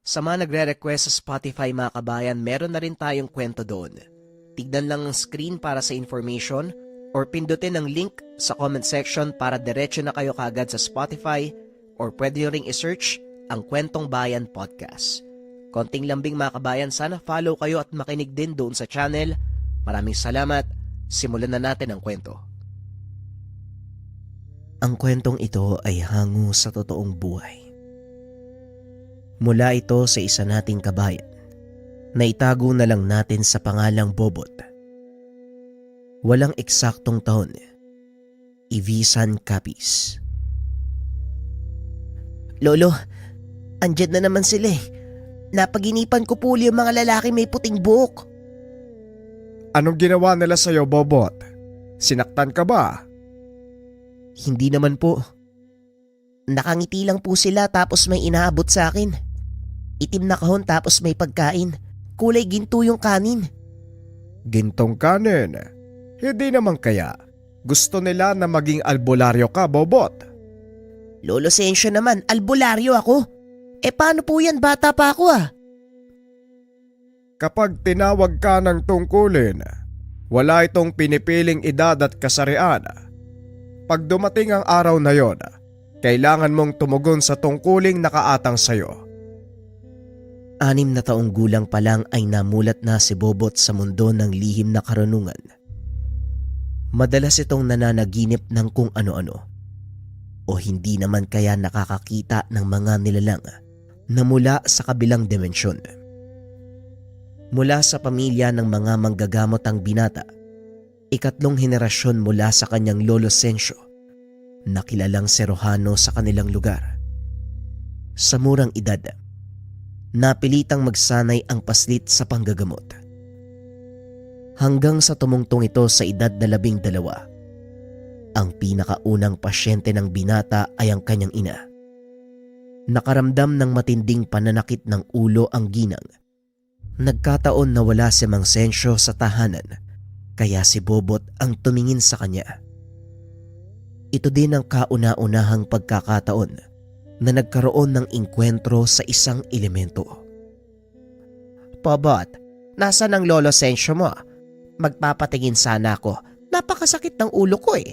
Sa mga nagre-request sa Spotify mga kabayan, meron na rin tayong kwento doon. Tignan lang ang screen para sa information or pindutin ang link sa comment section para diretso na kayo kagad sa Spotify or pwede nyo ring isearch ang Kwentong Bayan Podcast. Konting lambing mga kabayan, sana follow kayo at makinig din doon sa channel. Maraming salamat. Simulan na natin ang kwento. Ang kwentong ito ay hango sa totoong buhay. Mula ito sa isa nating kabayan na itago na lang natin sa pangalang Bobot. Walang eksaktong taon, Ivisan Capiz. Lolo, andyan na naman sila eh. Napaginipan ko po yung mga lalaki may puting buhok. Anong ginawa nila sa'yo, Bobot? Sinaktan ka ba? Hindi naman po. Nakangiti lang po sila tapos may inaabot sa akin. Itim na kahon tapos may pagkain. Kulay ginto yung kanin. Gintong kanin. Hindi naman kaya. Gusto nila na maging albularyo ka, Bobot. Lolo Sensyo naman, albularyo ako. Paano po yan? Bata pa ako ah. Kapag tinawag ka ng tungkulin, wala itong pinipiling edad at kasarian. Pag dumating ang araw na yon, kailangan mong tumugon sa tungkuling nakaatang sayo. 6 na taong gulang pa lang ay namulat na si Bobot sa mundo ng lihim na karunungan. Madalas itong nananaginip ng kung ano-ano o hindi naman kaya nakakakita ng mga nilalang na mula sa kabilang dimensyon. Mula sa pamilya ng mga manggagamot ang binata, 3 henerasyon mula sa kanyang lolo Sensyo na kilalang serohano sa kanilang lugar. Sa murang edad, napilitang magsanay ang paslit sa panggagamot. Hanggang sa tumungtong ito sa edad na 12, ang pinakaunang pasyente ng binata ay ang kanyang ina. Nakaramdam ng matinding pananakit ng ulo ang ginang. Nagkataon na wala si Mang Sensyo sa tahanan, kaya si Bobot ang tumingin sa kanya. Ito din ang kauna-unahang pagkakataon na nagkaroon ng inkwentro sa isang elemento. Bobot, nasaan ang lolo Sensyo mo? Magpapatingin sana ako. Napakasakit ng ulo ko eh.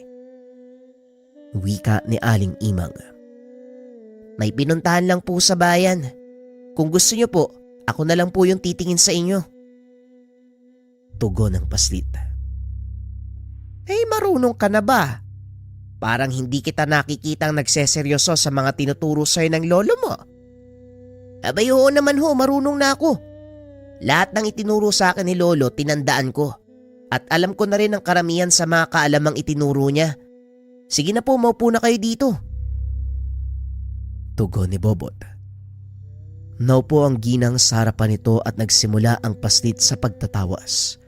Wika ni Aling Imang. May pinuntahan lang po sa bayan. Kung gusto niyo po, ako na lang po yung titingin sa inyo. Tugon ng paslit. Marunong ka na ba? Parang hindi kita nakikitang nagseseryoso sa mga tinuturo sa'yo ng lolo mo. Abay oo naman ho, marunong na ako. Lahat ng itinuro sa akin ni lolo tinandaan ko. At alam ko na rin ang karamihan sa mga kaalamang itinuro niya. Sige na po, maupo na kayo dito. Tugon ni Bobot. Naupo ang ginang sa harapan nito at nagsimula ang paslit sa pagtatawas.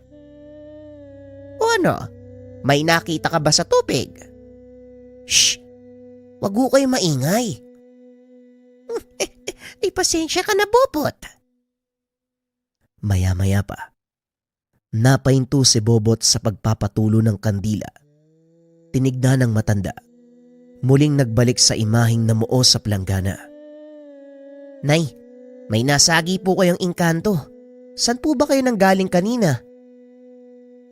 O ano? May nakita ka ba sa tubig? Shh! Wag ho kayo maingay. Pasensya ka na, Bobot. Maya-maya pa, napahinto si Bobot sa pagpapatulo ng kandila. Tinignan ng matanda. Muling nagbalik sa imaheng namuo sa planggana. Nay, may nasagi po kayong engkanto. San po ba kayo nanggaling kanina?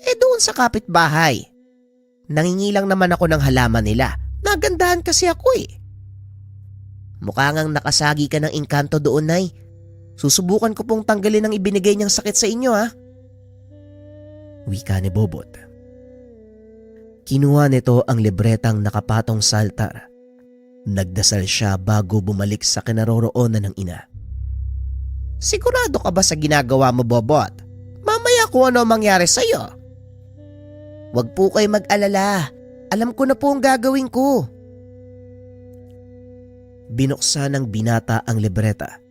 Doon sa kapitbahay. Nangingilang naman ako ng halaman nila. Nagandahan kasi ako eh. Mukha ngang nakasagi ka ng engkanto doon, Nay. Susubukan ko pong tanggalin ang ibinigay niyang sakit sa inyo ha. Wika ni Bobot. Kinuha nito ang libretang nakapatong sa altar. Nagdasal siya bago bumalik sa kinaroroonan ng ina. Sigurado ka ba sa ginagawa mo, Bobot? Mamaya kung ano mangyari sa'yo. Huwag po kayo mag-alala. Alam ko na po ang gagawin ko. Binuksan ng binata ang libreta.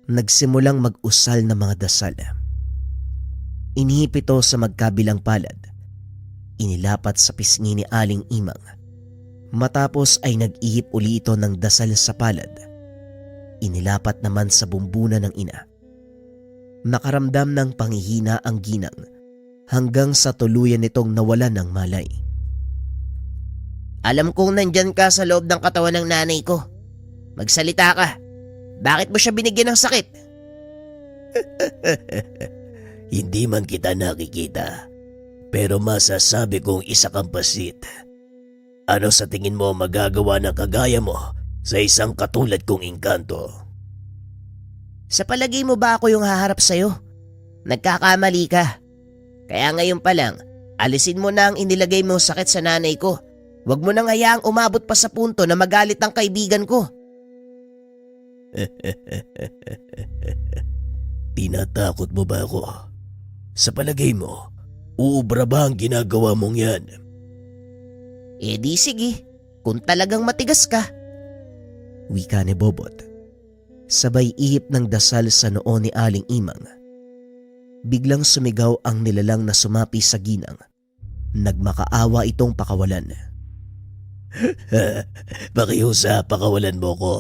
Nagsimulang mag-usal ng mga dasal. Inihip ito sa magkabilang palad. Inilapat sa pisngi ni Aling Imang. Matapos ay nag-ihip uli ito ng dasal sa palad. Inilapat naman sa bumbunan ng ina. Nakaramdam ng panghihina ang ginang hanggang sa tuluyan nitong nawalan ng malay. Alam kong nandyan ka sa loob ng katawan ng nanay ko. Magsalita ka. Bakit mo siya binigyan ng sakit? Hindi man kita nakikita, pero masasabi kong isa kang pasit. Ano sa tingin mo magagawa ng kagaya mo sa isang katulad kong engkanto? Sa palagay mo ba ako yung haharap sa'yo? Nagkakamali ka. Kaya ngayon pa lang, alisin mo na ang inilagay mong sakit sa nanay ko. Huwag mo nang hayaang umabot pa sa punto na magalit ang kaibigan ko. Tinatakot mo ba ako? Sa palagay mo, uubra ba ang ginagawa mong yan? Eh di sige, kung talagang matigas ka. Wika ni Bobot. Sabay ihip ng dasal sa noo ni Aling Imang. Biglang sumigaw ang nilalang na sumapi sa ginang. Nagmakaawa itong pakawalan. Pakiusa, pakawalan mo ko.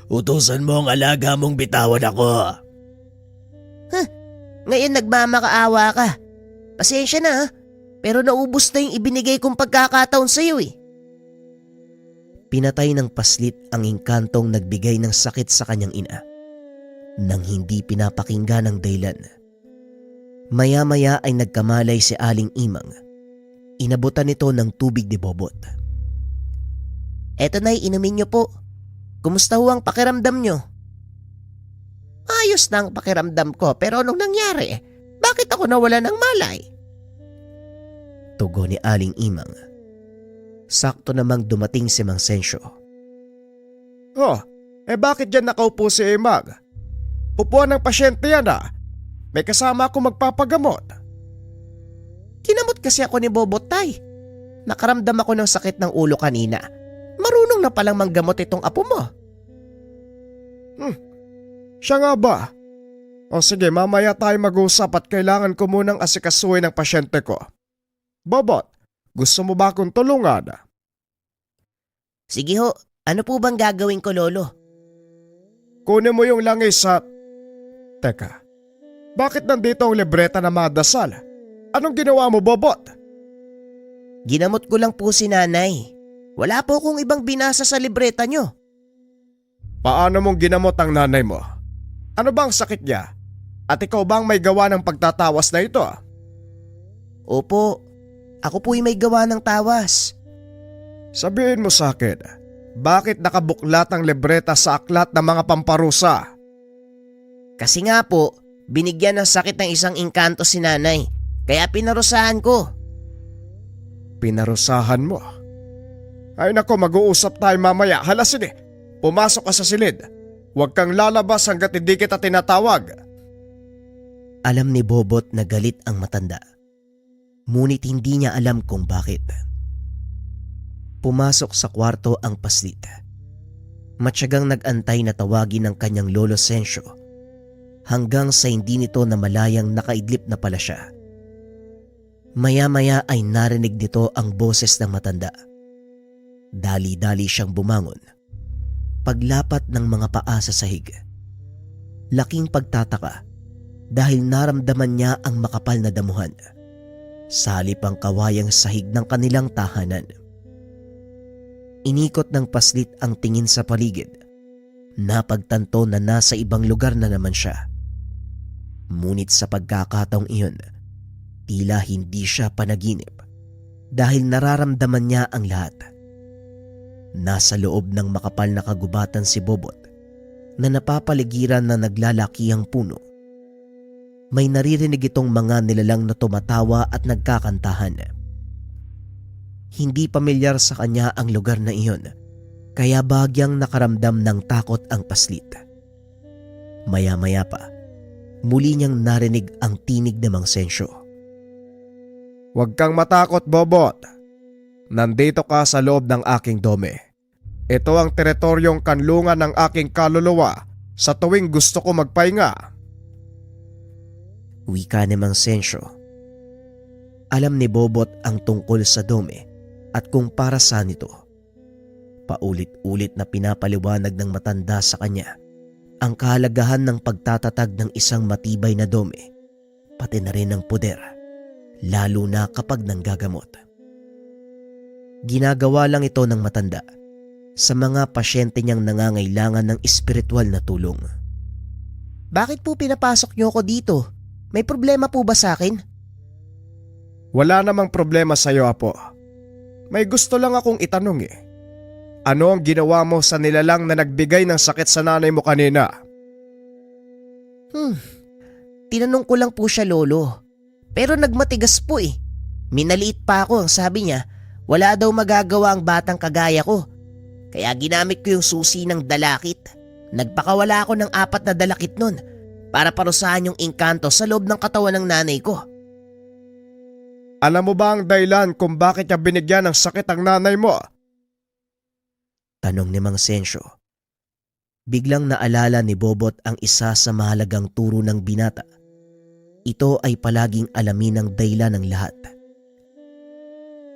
Utusan mo ang alaga mong bitawan ako. Ngayon nagmamakaawa ka. Pasensya na ha, pero naubos na yung ibinigay kong pagkakataon sa'yo eh. Pinatay ng paslit ang engkantong nagbigay ng sakit sa kanyang ina. Nang hindi pinapakinggan ng dahilan. Maya-maya ay nagkamalay si Aling Imang. Inabutan nito ng tubig ni Bobot. Eto na'y inumin niyo po. Kumusta ho ang pakiramdam niyo? Ayos na ang pakiramdam ko pero anong nangyari? Bakit ako nawala ng malay? Tugon ni Aling Imang. Sakto namang dumating si Mang Sensyo. Oh, bakit dyan nakaupo si Imag? Upuan ng pasyente yan ah. May kasama ako magpapagamot. Kinamot kasi ako ni Bobotay. Nakaramdam ako ng sakit ng ulo kanina. Marunong na palang manggamot itong apo mo. Siya nga ba? O sige, mamaya tayo mag-usap at kailangan ko munang asikasuhin ang pasyente ko. Bobot, gusto mo ba akong tulungan? Sige ho, ano po bang gagawin ko lolo? Kunin mo yung langis sa... Teka, bakit nandito ang libreta na madasal? Anong ginawa mo, Bobot? Ginamot ko lang po si nanay. Wala po akong ibang binasa sa libreta nyo. Paano mong ginamot ang nanay mo? Ano ba ang sakit niya? At ikaw bang may gawa ng pagtatawas na ito? Opo, ako po'y may gawa ng tawas. Sabihin mo sa akin, bakit nakabuklat ang libreta sa aklat ng mga pamparusa? Kasi nga po, binigyan ng sakit ng isang engkanto si nanay. Kaya pinarusahan ko. Pinarusahan mo? Ay nako, mag-uusap tayo mamaya. Hala sige, pumasok ka sa silid. Huwag kang lalabas hanggat hindi kita tinatawag. Alam ni Bobot na galit ang matanda. Ngunit hindi niya alam kung bakit. Pumasok sa kwarto ang paslit. Matyagang nag-antay na tawagin ng kanyang lolo Sensyo hanggang sa hindi nito na malayang nakaidlip na pala siya. Maya-maya ay narinig nito ang boses ng matanda. Dali-dali siyang bumangon. Paglapat ng mga paa sa sahig. Laking pagtataka dahil naramdaman niya ang makapal na damuhan. Salip ang kawayang sahig ng kanilang tahanan. Inikot ng paslit ang tingin sa paligid. Napagtanto na nasa ibang lugar na naman siya. Ngunit sa pagkakataong iyon, tila hindi siya panaginip dahil nararamdaman niya ang lahat. Nasa loob ng makapal na kagubatan si Bobot na napapaligiran na naglalakihang puno. May naririnig itong mga nilalang na tumatawa at nagkakantahan. Hindi pamilyar sa kanya ang lugar na iyon, kaya bagyang nakaramdam ng takot ang paslit. Maya-maya pa, muli niyang narinig ang tinig ng Mang Sensyo. Huwag kang matakot, Bobot. Nandito ka sa loob ng aking dome. Ito ang teritoryong kanlungan ng aking kaluluwa sa tuwing gusto ko magpahinga. Wika ni Mang Sensyo. Alam ni Bobot ang tungkol sa dome at kung para saan ito. Paulit-ulit na pinapaliwanag ng matanda sa kanya ang kahalagahan ng pagtatatag ng isang matibay na dome, pati na rin ng puder, lalo na kapag nanggagamot. Ginagawa lang ito ng matanda sa mga pasyente niyang nangangailangan ng espiritual na tulong. Bakit po pinapasok niyo ako dito? May problema po ba sa akin? Wala namang problema sa'yo, Apo. May gusto lang akong itanong eh. Ano ang ginawa mo sa nilalang na nagbigay ng sakit sa nanay mo kanina? Tinanong ko lang po siya, Lolo. Pero nagmatigas po eh. Minaliit pa ako, ang sabi niya, wala daw magagawa ang batang kagaya ko. Kaya ginamit ko yung susi ng dalakit. Nagpakawala ako ng 4 na dalakit nun para parusahan yung engkanto sa loob ng katawan ng nanay ko. Alam mo ba ang dahilan kung bakit niya binigyan ng sakit ang nanay mo? Tanong ni Mang Sensyo. Biglang naalala ni Bobot ang isa sa mahalagang turo ng binata. Ito ay palaging alamin ang dahilan ng lahat.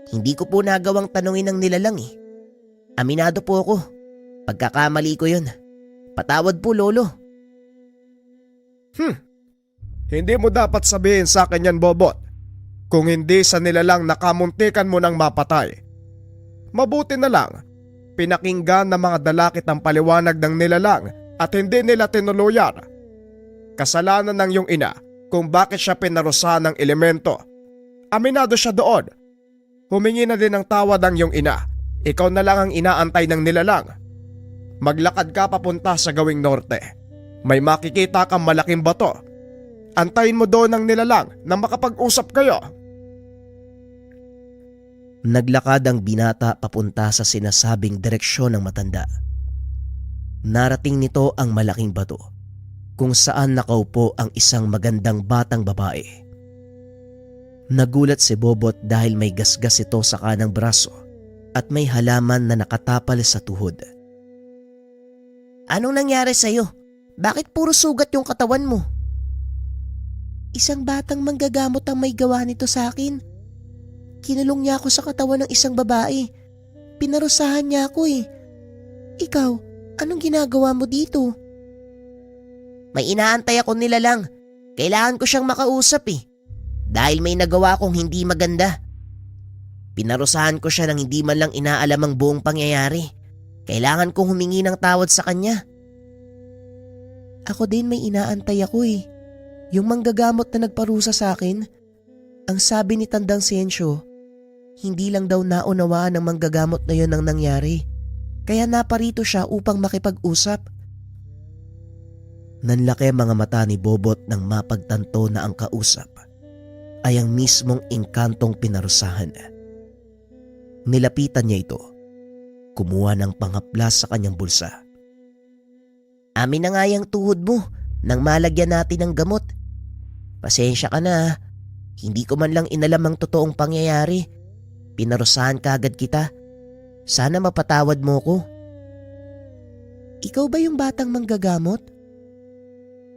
Hindi ko po nagawang tanungin ng nilalang eh. Aminado po ako. Pagkakamali ko yun. Patawad po, Lolo. Hindi mo dapat sabihin sa akin yan, Bobot. Kung hindi sa nilalang nakamuntikan mo ng mapatay. Mabuti na lang, pinakinggan ng mga dalakit ang paliwanag ng nilalang at hindi nila tinuluyan. Kasalanan ng iyong ina kung bakit siya pinarusahan ng elemento. Aminado siya doon. Humingi na din ng tawad ang iyong ina. Ikaw na lang ang inaantay ng nilalang. Maglakad ka papunta sa gawing norte. May makikita kang malaking bato. Antayin mo doon ang nilalang na makapag-usap kayo. Naglakad ang binata papunta sa sinasabing direksyon ng matanda. Narating nito ang malaking bato kung saan nakaupo ang isang magandang batang babae. Nagulat si Bobot dahil may gasgas ito sa kanang braso at may halaman na nakatapal sa tuhod. Anong nangyari sa'yo? Bakit puro sugat yung katawan mo? Isang batang manggagamot ang may gawa nito sa akin. Kinulong niya ako sa katawan ng isang babae. Pinarusahan niya ako eh. Ikaw, anong ginagawa mo dito? May inaantay ako nilalang. Kailangan ko siyang makausap eh. Dahil may nagawa kong hindi maganda. Pinarusahan ko siya nang hindi man lang inaalam ang buong pangyayari. Kailangan kong humingi ng tawad sa kanya. Ako din may inaantay ako eh. Yung manggagamot na nagparusa sa akin, ang sabi ni Tandang Sensyo, hindi lang daw naunawaan ng manggagamot na yun ang nangyari. Kaya naparito siya upang makipag-usap. Nanlaki ang mga mata ni Bobot nang mapagtanto na ang kausap ay ang mismong engkantong pinarusahan. Nilapitan niya ito. Kumuha ng panghaplas sa kanyang bulsa. Amin na nga yung tuhod mo nang malagyan natin ng gamot. Pasensya ka na. Hindi ko man lang inalam ang totoong pangyayari. Pinarusahan kaagad kita. Sana mapatawad mo ko. Ikaw ba yung batang manggagamot?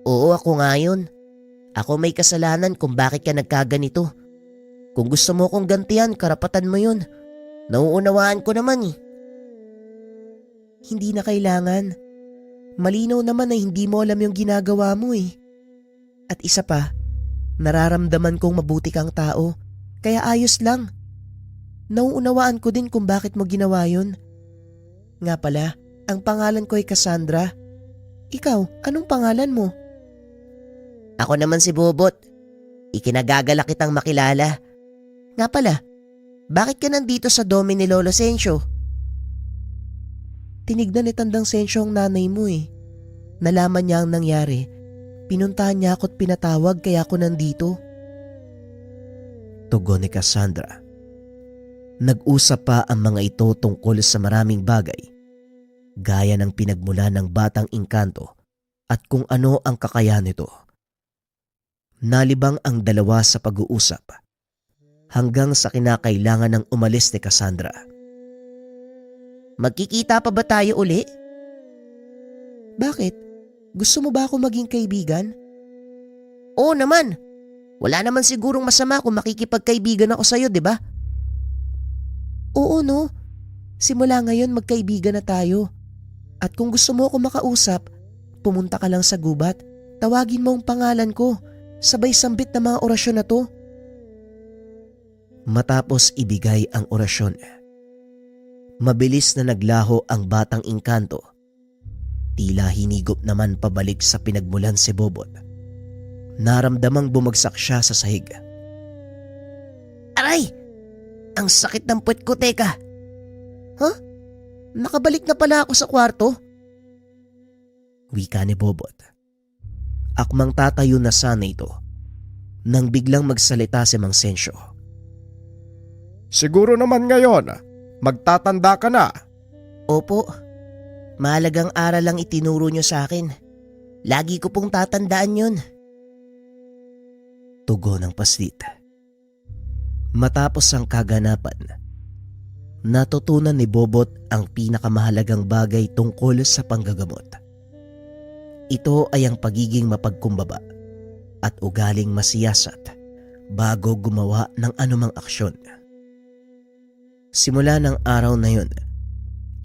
Oo, ako nga yun. Ako may kasalanan kung bakit ka nagkaganito. Kung gusto mo kong gantihan, karapatan mo yun. Nauunawaan ko naman eh. Hindi na kailangan. Malinaw naman na hindi mo alam yung ginagawa mo eh. At isa pa, nararamdaman kong mabuti kang tao, kaya ayos lang. Nauunawaan ko din kung bakit mo ginawa yun. Nga pala, ang pangalan ko ay Cassandra. Ikaw, anong pangalan mo? Ako naman si Bobot. Ikinagagala kitang makilala. Nga pala, bakit ka nandito sa dome ni Lolo Sensyo? Tinignan ni Tandang Sensyo ang nanay mo eh. Nalaman niya ang nangyari. Pinuntahan niya ako't pinatawag kaya ako nandito. Tugon ni Cassandra. Nag-usap pa ang mga ito tungkol sa maraming bagay, gaya ng pinagmula ng batang engkanto at kung ano ang kakayahan nito. Nalibang ang dalawa sa pag-uusap hanggang sa kinakailangan ng umalis ni Cassandra. Magkikita pa ba tayo uli? Bakit? Gusto mo ba ako maging kaibigan? Oo naman. Wala naman sigurong masama kung makikipagkaibigan ako sa'yo, di ba? Oo no. Simula ngayon magkaibigan na tayo. At kung gusto mo ako makausap, pumunta ka lang sa gubat. Tawagin mo ang pangalan ko. Sabay sambit na mga orasyon na to. Matapos ibigay ang orasyon, Mabilis na naglaho ang batang engkanto. Tila hinigop naman pabalik sa pinagmulan si Bobot. Naramdamang bumagsak siya sa sahig. Aray! Ang sakit ng puwet ko, teka. Nakabalik na pala ako sa kwarto? Wika ni Bobot. Akmang tatayo na sana ito nang biglang magsalita si Mang Sensyo. Siguro naman ngayon, magtatanda ka na. Opo. Mahalagang aral lang itinuro niyo sa akin. Lagi ko pong tatandaan yun. Tugon ng paslit. Matapos ang kaganapan, natutunan ni Bobot ang pinakamahalagang bagay tungkol sa panggagamot. Ito ay ang pagiging mapagkumbaba at ugaling masiyasat bago gumawa ng anumang aksyon. Simula ng araw na yun,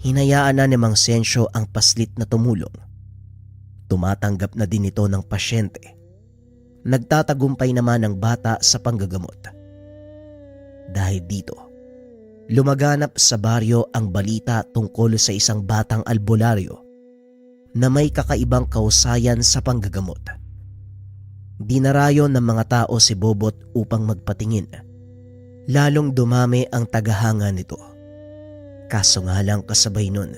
hinayaan na ni Mang Sensyo ang paslit na tumulong. Tumatanggap na din ito ng pasyente. Nagtatagumpay naman ang bata sa panggagamot. Dahil dito, lumaganap sa baryo ang balita tungkol sa isang batang albularyo na may kakaibang kausayan sa panggagamot. Dinarayo ng mga tao si Bobot upang magpatingin. Lalong dumami ang tagahanga nito. Kaso nga lang kasabay nun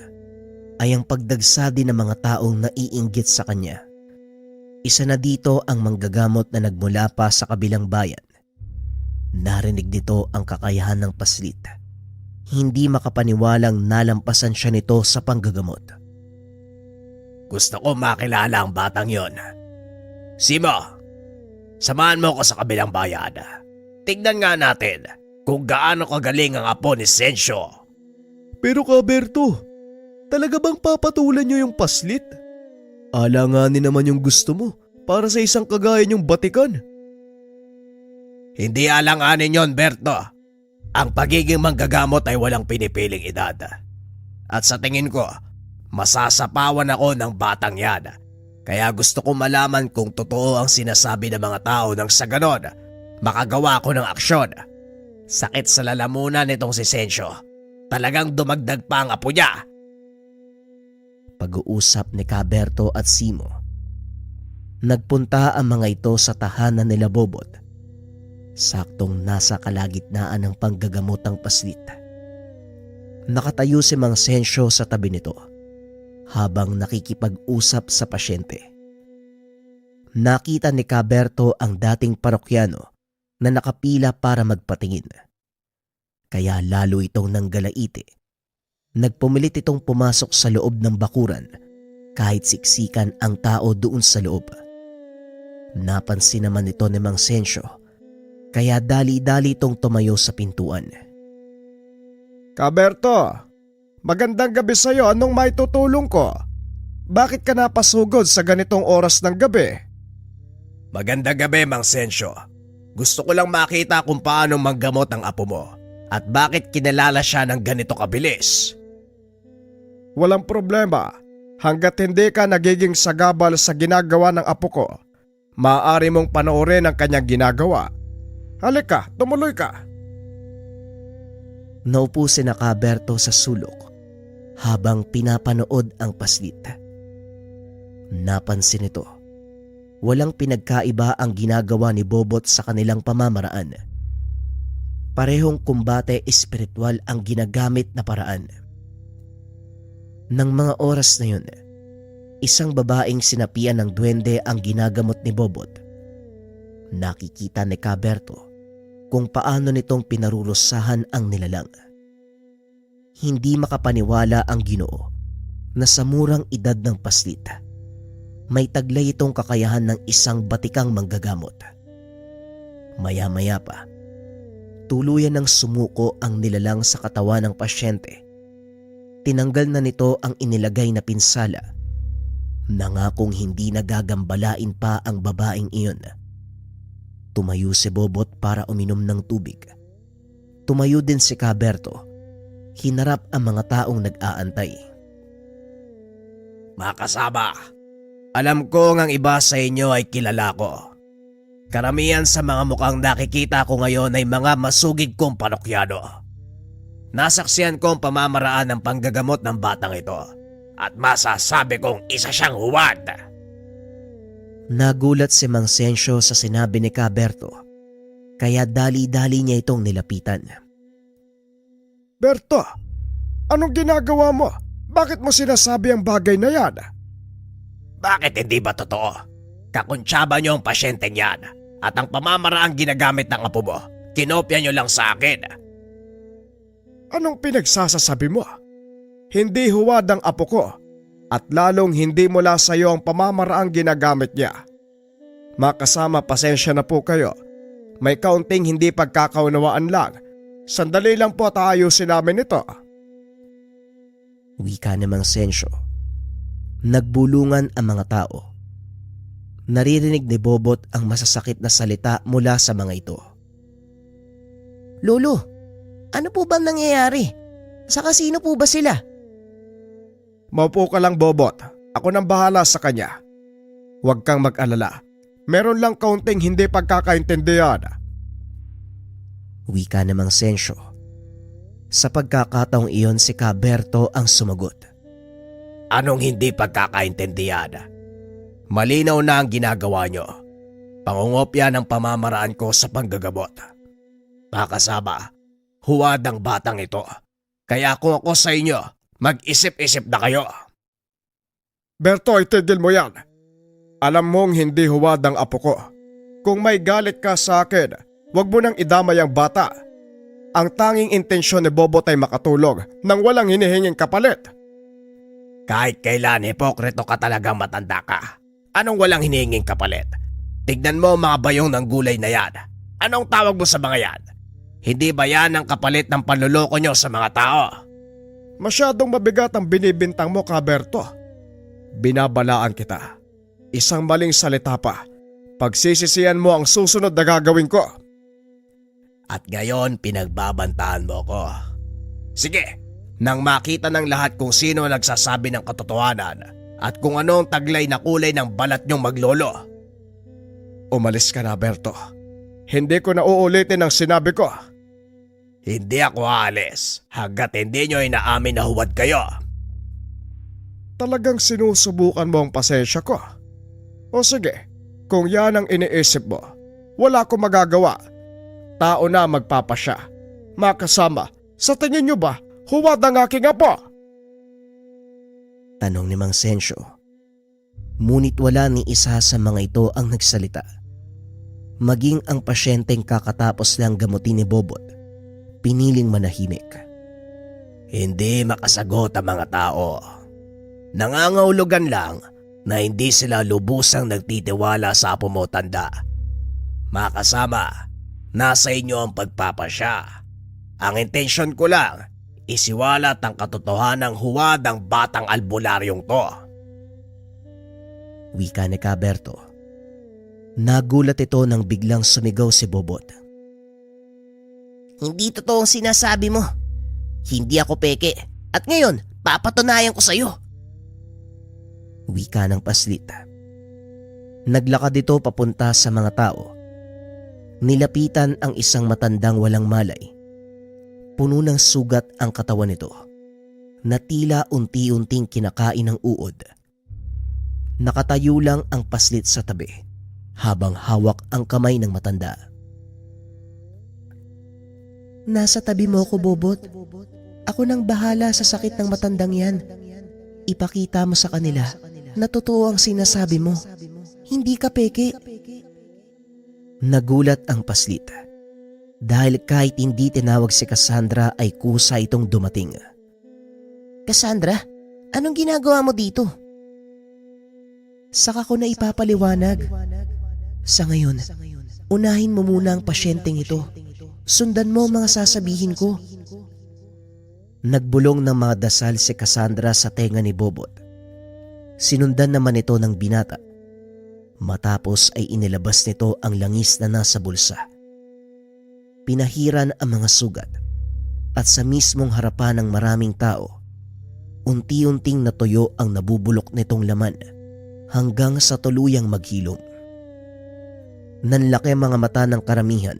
ay ang pagdagsa din ng mga taong naiinggit sa kanya. Isa na dito ang manggagamot na nagmula pa sa kabilang bayan. Narinig nito ang kakayahan ng paslit. Hindi makapaniwalang nalampasan siya nito sa panggagamot. Gusto ko makilala ang batang yon. Simo, samahan mo ko sa kabilang bayan. Tignan nga natin kung gaano kagaling ang apo ni Sensyo. Pero Kaberto, talaga bang papatulan niyo yung paslit? Alanganin naman yung gusto mo para sa isang kagaya niyong batikan. Hindi alanganin yon, Berto. Ang pagiging manggagamot ay walang pinipiling edad. At sa tingin ko, masasapawan ako ng batang yan. Kaya gusto ko malaman kung totoo ang sinasabi ng mga tao nang sa ganon, makagawa ko ng aksyon. Sakit sa lalamunan nitong si Sensyo. Talagang dumagdag pa ang apo niya. Pag-uusap ni Kaberto at Simo. Nagpunta ang mga ito sa tahanan nila Bobot. Saktong nasa kalagitnaan ng panggagamotang paslit. Nakatayo si Mang Sensyo sa tabi nito habang nakikipag-usap sa pasyente. Nakita ni Kaberto ang dating parokyano na nakapila para magpatingin. Kaya lalo itong nanggalaiti. Nagpumilit itong pumasok sa loob ng bakuran kahit siksikan ang tao doon sa loob. Napansin naman ito ni Mang Sensyo kaya dali-dali itong tumayo sa pintuan. Kaberto, magandang gabi sa'yo. Anong maitutulong ko? Bakit ka napasugod sa ganitong oras ng gabi? Magandang gabi, Mang Sensyo. Gusto ko lang makita kung paano manggamot ang apo mo at bakit kinalala siya ng ganito kabilis. Walang problema. Hanggat hindi ka nagiging sagabal sa ginagawa ng apo ko, maaari mong panoorin ang kanyang ginagawa. Halika, tumuloy ka. Naupo si Kaberto sa sulok habang pinapanood ang paslit. Napansin nito, walang pinagkaiba ang ginagawa ni Bobot sa kanilang pamamaraan. Parehong kumbate espiritual ang ginagamit na paraan. Nang mga oras na yun, isang babaeng sinapian ng duwende ang ginagamot ni Bobot. Nakikita ni Kaberto kung paano nitong pinarurusahan ang nilalang. Hindi makapaniwala ang Ginoo na sa murang edad ng paslit, may taglay itong kakayahan ng isang batikang manggagamot. Maya-maya pa, tuluyan ng sumuko ang nilalang sa katawan ng pasyente. Tinanggal na nito ang inilagay na pinsala. Nangakong hindi nagagambalain pa ang babaeng iyon. Tumayo si Bobot para uminom ng tubig. Tumayo din si Kaberto. Hinarap ang mga taong nag-aantay. Mga kasama, alam ko ang iba sa inyo ay kilala ko. Karamihan sa mga mukhang nakikita ko ngayon ay mga masugid kong parokyano. Nasaksihan ko ang pamamaraan ng panggagamot ng batang ito at masasabi kong isa siyang huwad. Nagulat si Mang Sensyo sa sinabi ni Caberto, kaya dali-dali niya itong nilapitan. Berto, anong ginagawa mo? Bakit mo sinasabi ang bagay na yan? Bakit hindi ba totoo? Kakuntsaba niyo ang pasyente niyan at ang pamamaraang ginagamit ng apo mo, kinopya niyo lang sa akin. Anong pinagsasasabi mo? Hindi huwad ang apo ko at lalong hindi mula sa iyo ang pamamaraang ginagamit niya. Makasama, pasensya na po kayo. May kaunting hindi pagkakaunawaan lang. Sandali lang po at aayusin namin ito. Wika ni Mang Sensyo. Nagbulungan ang mga tao. Naririnig ni Bobot ang masasakit na salita mula sa mga ito. Lolo, ano po bang nangyayari? Sa kasino po ba sila? Maupo ka lang, Bobot. Ako nang bahala sa kanya. Huwag kang mag-alala. Meron lang kaunting hindi pagkakaintindihan. Wika ni Mang Sensyo. Sa pagkakataong iyon si Caberto ang sumagot. Anong hindi pagkakaintindihan? Malinaw na ang ginagawa niyo. Pangungopya ng pamamaraan ko sa panggagamot. Makasama, huwad ang batang ito. Kaya kung ako sa inyo, mag-isip-isip na kayo. Berto, itigil mo yan. Alam mong hindi huwad ang apo ko. Kung may galit ka sa akin, huwag mo nang idamay ang bata. Ang tanging intensyon ni Bobot ay makatulog nang walang hinihinging kapalit. Kahit kailan, hipokrito ka talagang matanda ka. Anong walang hinihinging kapalit? Tignan mo mga bayong ng gulay na yan. Anong tawag mo sa mga yan? Hindi ba yan ang kapalit ng panluloko nyo sa mga tao? Masyadong mabigat ang binibintang mo, Caberto. Binabalaan kita. Isang maling salita pa. Pagsisisihan mo ang susunod na gagawin ko. At ngayon pinagbabantaan mo ko. Sige, nang makita ng lahat kung sino ang nagsasabi ng katotohanan at kung ano ang taglay na kulay ng balat niyong maglolo. Umalis ka na, Berto. Hindi ko na uulitin ang sinabi ko. Hindi ako aalis hanggat hindi niyo inaamin na huwad kayo. Talagang sinusubukan mo ang pasensya ko. O sige, kung yan ang iniisip mo, wala akong magagawa. Tao na magpapasya. Makasama, sa tingin niyo ba, huwad ang aking apo? Tanong ni Mang Sensyo. Ngunit wala ni isa sa mga ito ang nagsalita. Maging ang pasyenteng kakatapos lang gamutin ni Bobot, piniling manahimik. Hindi makasagot ang mga tao. Nangangahulugan lang na hindi sila lubusang nagtitiwala sa apo mo, tanda. Makasama, nasa inyo ang pagpapasya. Ang intensyon ko lang, isiwalat ang katotohanang huwad ang batang albularyong to. Wika ni Caberto. Nagulat ito nang biglang sumigaw si Bobot. Hindi totoo ang sinasabi mo. Hindi ako peke. At ngayon, papatunayan ko sa'yo. Wika ng paslit. Naglakad ito papunta sa mga tao. Nilapitan ang isang matandang walang malay. Puno ng sugat ang katawan nito, na tila unti-unting kinakain ng uod. Nakatayo lang ang paslit sa tabi, habang hawak ang kamay ng matanda. Nasa tabi mo ko, Bobot. Ako nang bahala sa sakit ng matandang yan. Ipakita mo sa kanila na totoo ang sinasabi mo. Hindi ka peke. Nagulat ang paslit dahil kahit hindi tinawag si Cassandra ay kusa itong dumating. Cassandra, anong ginagawa mo dito? Saka ko na ipapaliwanag. Sa ngayon, unahin mo muna ang pasyenteng ito. Sundan mo mga sasabihin ko. Nagbulong ng mga dasal si Cassandra sa tenga ni Bobot. Sinundan naman ito ng binata. Matapos ay inilabas nito ang langis na nasa bulsa. Pinahiran ang mga sugat at sa mismong harapan ng maraming tao, unti-unting natuyo ang nabubulok nitong laman hanggang sa tuluyang maghilom. Nanlaki mga mata ng karamihan,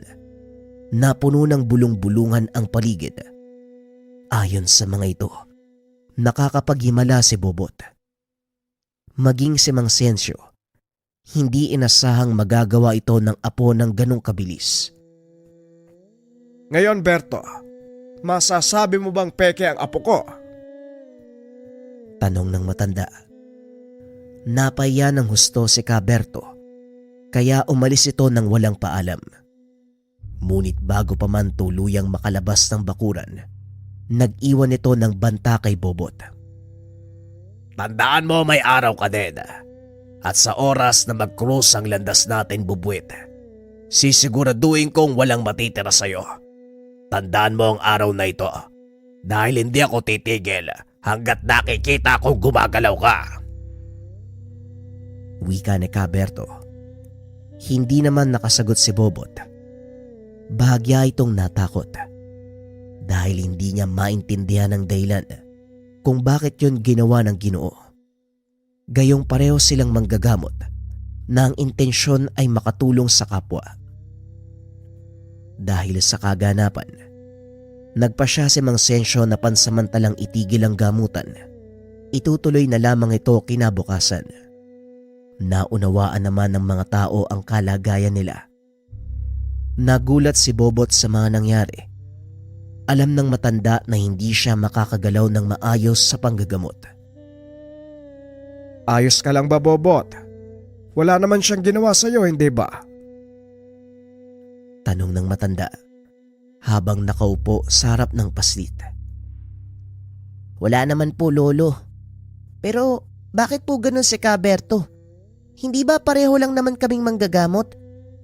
napuno ng bulong-bulungan ang paligid. Ayon sa mga ito, nakakapaghimala si Bobot. Maging si Mang Sensyo, hindi inasahang magagawa ito ng apo ng ganong kabilis. Ngayon, Berto, masasabi mo bang peke ang apo ko? Tanong ng matanda. Napaya ng husto si Caberto, kaya umalis ito ng walang paalam. Ngunit bago pa man tuluyang makalabas ng bakuran, nag-iwan ito ng banta kay Bobot. Tandaan mo may araw ka din. At sa oras na mag-cross ang landas natin, Bubuit, sisiguraduhin kong walang matitira sa'yo. Tandaan mo ang araw na ito dahil hindi ako titigil hanggat nakikita kong gumagalaw ka. Wika ni Caberto. Hindi naman nakasagot si Bobot. Bahagya itong natakot dahil hindi niya maintindihan ang dahilan kung bakit yun ginawa ng Ginoo. Gayong pareho silang manggagamot na ang intensyon ay makatulong sa kapwa. Dahil sa kaganapan, nagpasya si Mang Sensyo na pansamantalang itigil ang gamutan. Itutuloy na lamang ito kinabukasan. Naunawaan naman ng mga tao ang kalagayan nila. Nagulat si Bobot sa mga nangyari. Alam ng matanda na hindi siya makakagalaw ng maayos sa panggagamot. Ayos ka lang ba, Bobot? Wala naman siyang ginawa sa'yo, hindi ba? Tanong ng matanda habang nakaupo sa harap ng paslit. Wala naman po, Lolo. Pero bakit po ganun si Caberto? Hindi ba pareho lang naman kaming manggagamot?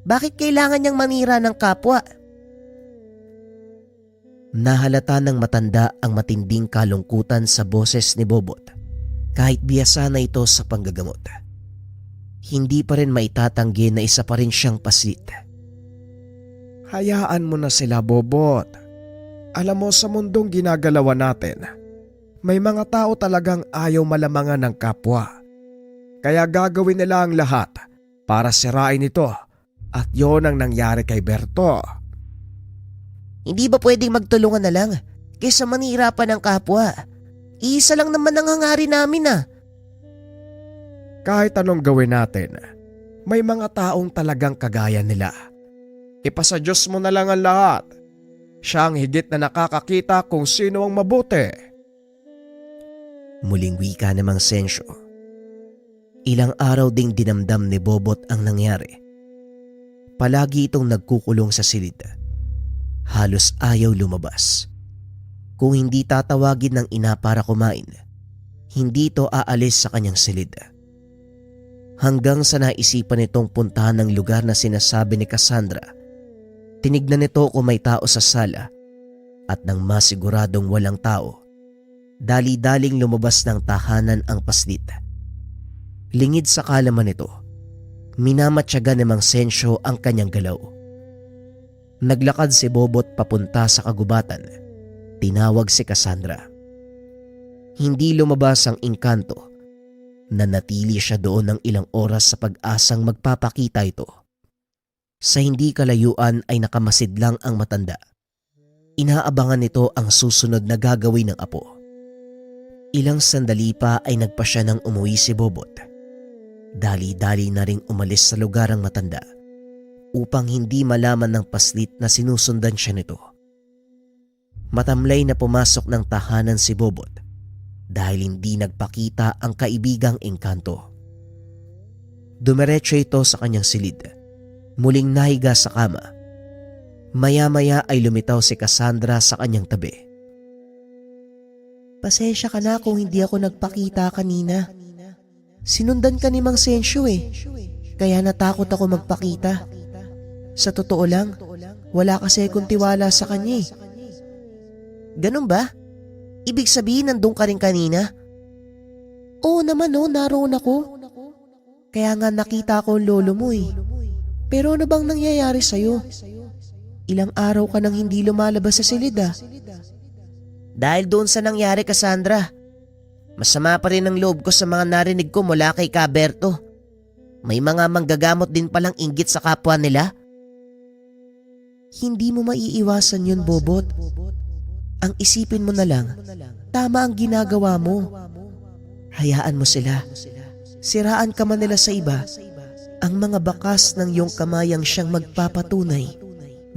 Bakit kailangan niyang manira ng kapwa? Nahalata ng matanda ang matinding kalungkutan sa boses ni Bobot kahit biyasa na ito sa panggagamot. Hindi pa rin maitatanggi na isa pa rin siyang paslit. Hayaan mo na sila, Bobot. Alam mo, sa mundong ginagalawan natin, may mga tao talagang ayaw malamangan ng kapwa. Kaya gagawin nila ang lahat para sirain ito at yon ang nangyari kay Berto. Hindi ba pwedeng magtulungan na lang kaysa manira pa ng kapwa? Isa lang naman ang hangarin namin Kahit anong gawin natin, may mga taong talagang kagaya nila. Ipasa Diyos mo na lang ang lahat. Siya ang higit na nakakakita kung sino ang mabuti. Muling wika ni Mang Sensyo. Ilang araw ding dinamdam ni Bobot ang nangyari. Palagi itong nagkukulong sa silid. Halos ayaw lumabas. Kung hindi tatawagin ng ina para kumain, hindi ito aalis sa kanyang silid. Hanggang sa naisipan nitong puntahan ng lugar na sinasabi ni Cassandra, tinignan nito kung may tao sa sala at nang masiguradong walang tao, dali-daling lumabas ng tahanan ang paslit. Lingid sa kalaman nito, minamatyaga ni Mang Sensyo ang kanyang galaw. Naglakad si Bobot papunta sa kagubatan. Tinawag si Cassandra. Hindi lumabas ang engkanto. Nanatili siya doon ng ilang oras sa pag-asang magpapakita ito. Sa hindi kalayuan ay nakamasid lang ang matanda. Inaabangan nito ang susunod na gagawin ng apo. Ilang sandali pa ay nagpasya ng umuwi si Bobot. Dali-dali na ring umalis sa lugar ang matanda upang hindi malaman ng paslit na sinusundan siya nito. Matamlay na pumasok ng tahanan si Bobot dahil hindi nagpakita ang kaibigang engkanto. Dumiretso ito sa kanyang silid, muling nahiga sa kama. Maya-maya ay lumitaw si Cassandra sa kanyang tabi. Pasensya ka na kung hindi ako nagpakita kanina. Sinundan ka ni Mang Sensyo kaya natakot ako magpakita. Sa totoo lang, wala kasi akong tiwala sa kanya Ganun ba? Ibig sabihin nandun ka rin kanina? Oo naman naroon ako. Kaya nga nakita ko ang lolo mo Pero ano bang nangyayari sa'yo? Ilang araw ka nang hindi lumalabas sa silid Dahil doon sa nangyari, Cassandra, masama pa rin ang loob ko sa mga narinig ko mula kay Caberto. May mga manggagamot din palang inggit sa kapwa nila. Hindi mo maiiwasan yun, Bobot. Ang isipin mo na lang, tama ang ginagawa mo. Hayaan mo sila. Siraan ka man nila sa iba, ang mga bakas ng iyong kamay ang siyang magpapatunay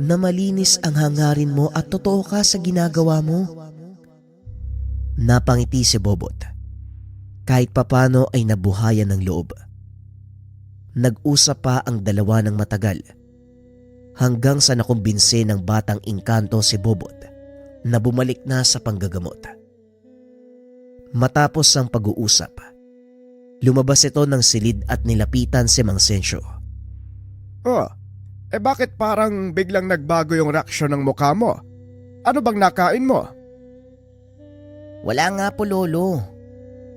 na malinis ang hangarin mo at totoo ka sa ginagawa mo. Napangiti si Bobot. Kahit papano ay nabuhayan ng loob. Nag-usap pa ang dalawa ng matagal hanggang sa nakumbinse ng batang engkanto si Bobot na bumalik na sa panggagamot. Matapos ang pag-uusap, lumabas ito ng silid at nilapitan si Mang Sensyo. Oh, bakit parang biglang nagbago yung reaksyon ng mukha mo? Ano bang nakain mo? Wala nga po, Lolo.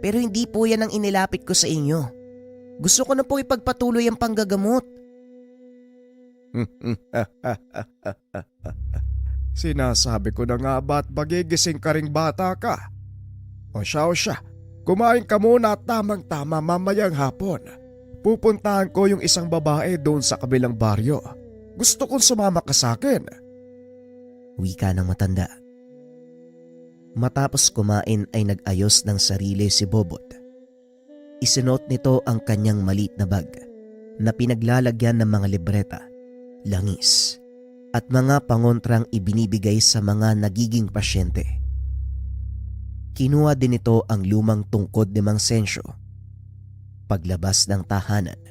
Pero hindi po yan ang inilapit ko sa inyo. Gusto ko na po ipagpatuloy ang panggagamot. Sinasabi ko na nga ba't magigising ka ring bata ka? O siya, kumain ka muna at tamang-tama mamayang hapon. Pupuntahan ko yung isang babae doon sa kabilang baryo. Gusto kong sumama ka sa akin. Wika ng matanda. Matapos kumain ay nag-ayos ng sarili si Bobot. Isinuot nito ang kanyang maliit na bag na pinaglalagyan ng mga libreta, langis, at mga pangontrang ibinibigay sa mga nagiging pasyente. Kinuha din ito ang lumang tungkod ni Mang Sensyo. Paglabas ng tahanan,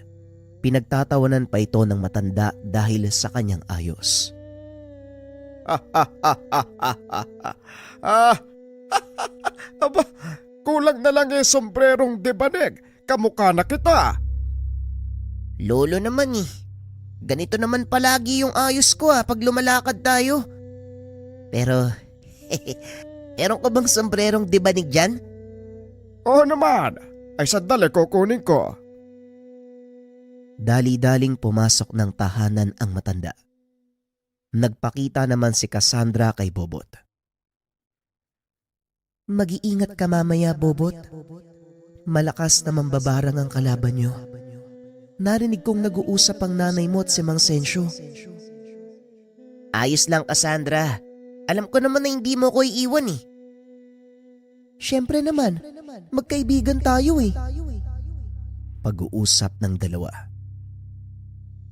pinagtatawanan pa ito ng matanda dahil sa kanyang ayos. Aba, kulang na lang sombrerong debaneg. Kamukha na kita. Lolo naman eh. Ganito naman palagi yung ayos ko pag lumalakad tayo. Pero, meron ka bang sombrerong dibanig dyan? Oo naman. Ay sandali kukunin ko. Dali-daling pumasok ng tahanan ang matanda. Nagpakita naman si Cassandra kay Bobot. Mag-iingat ka mamaya, Bobot. Malakas na mambabarang ang kalaban nyo. Narinig kong nag-uusap ang nanay mo at si Mang Sensyo. Ayos lang, Cassandra. Alam ko naman na hindi mo ko iiwan eh. Siyempre naman, magkaibigan tayo eh. Pag-uusap ng dalawa.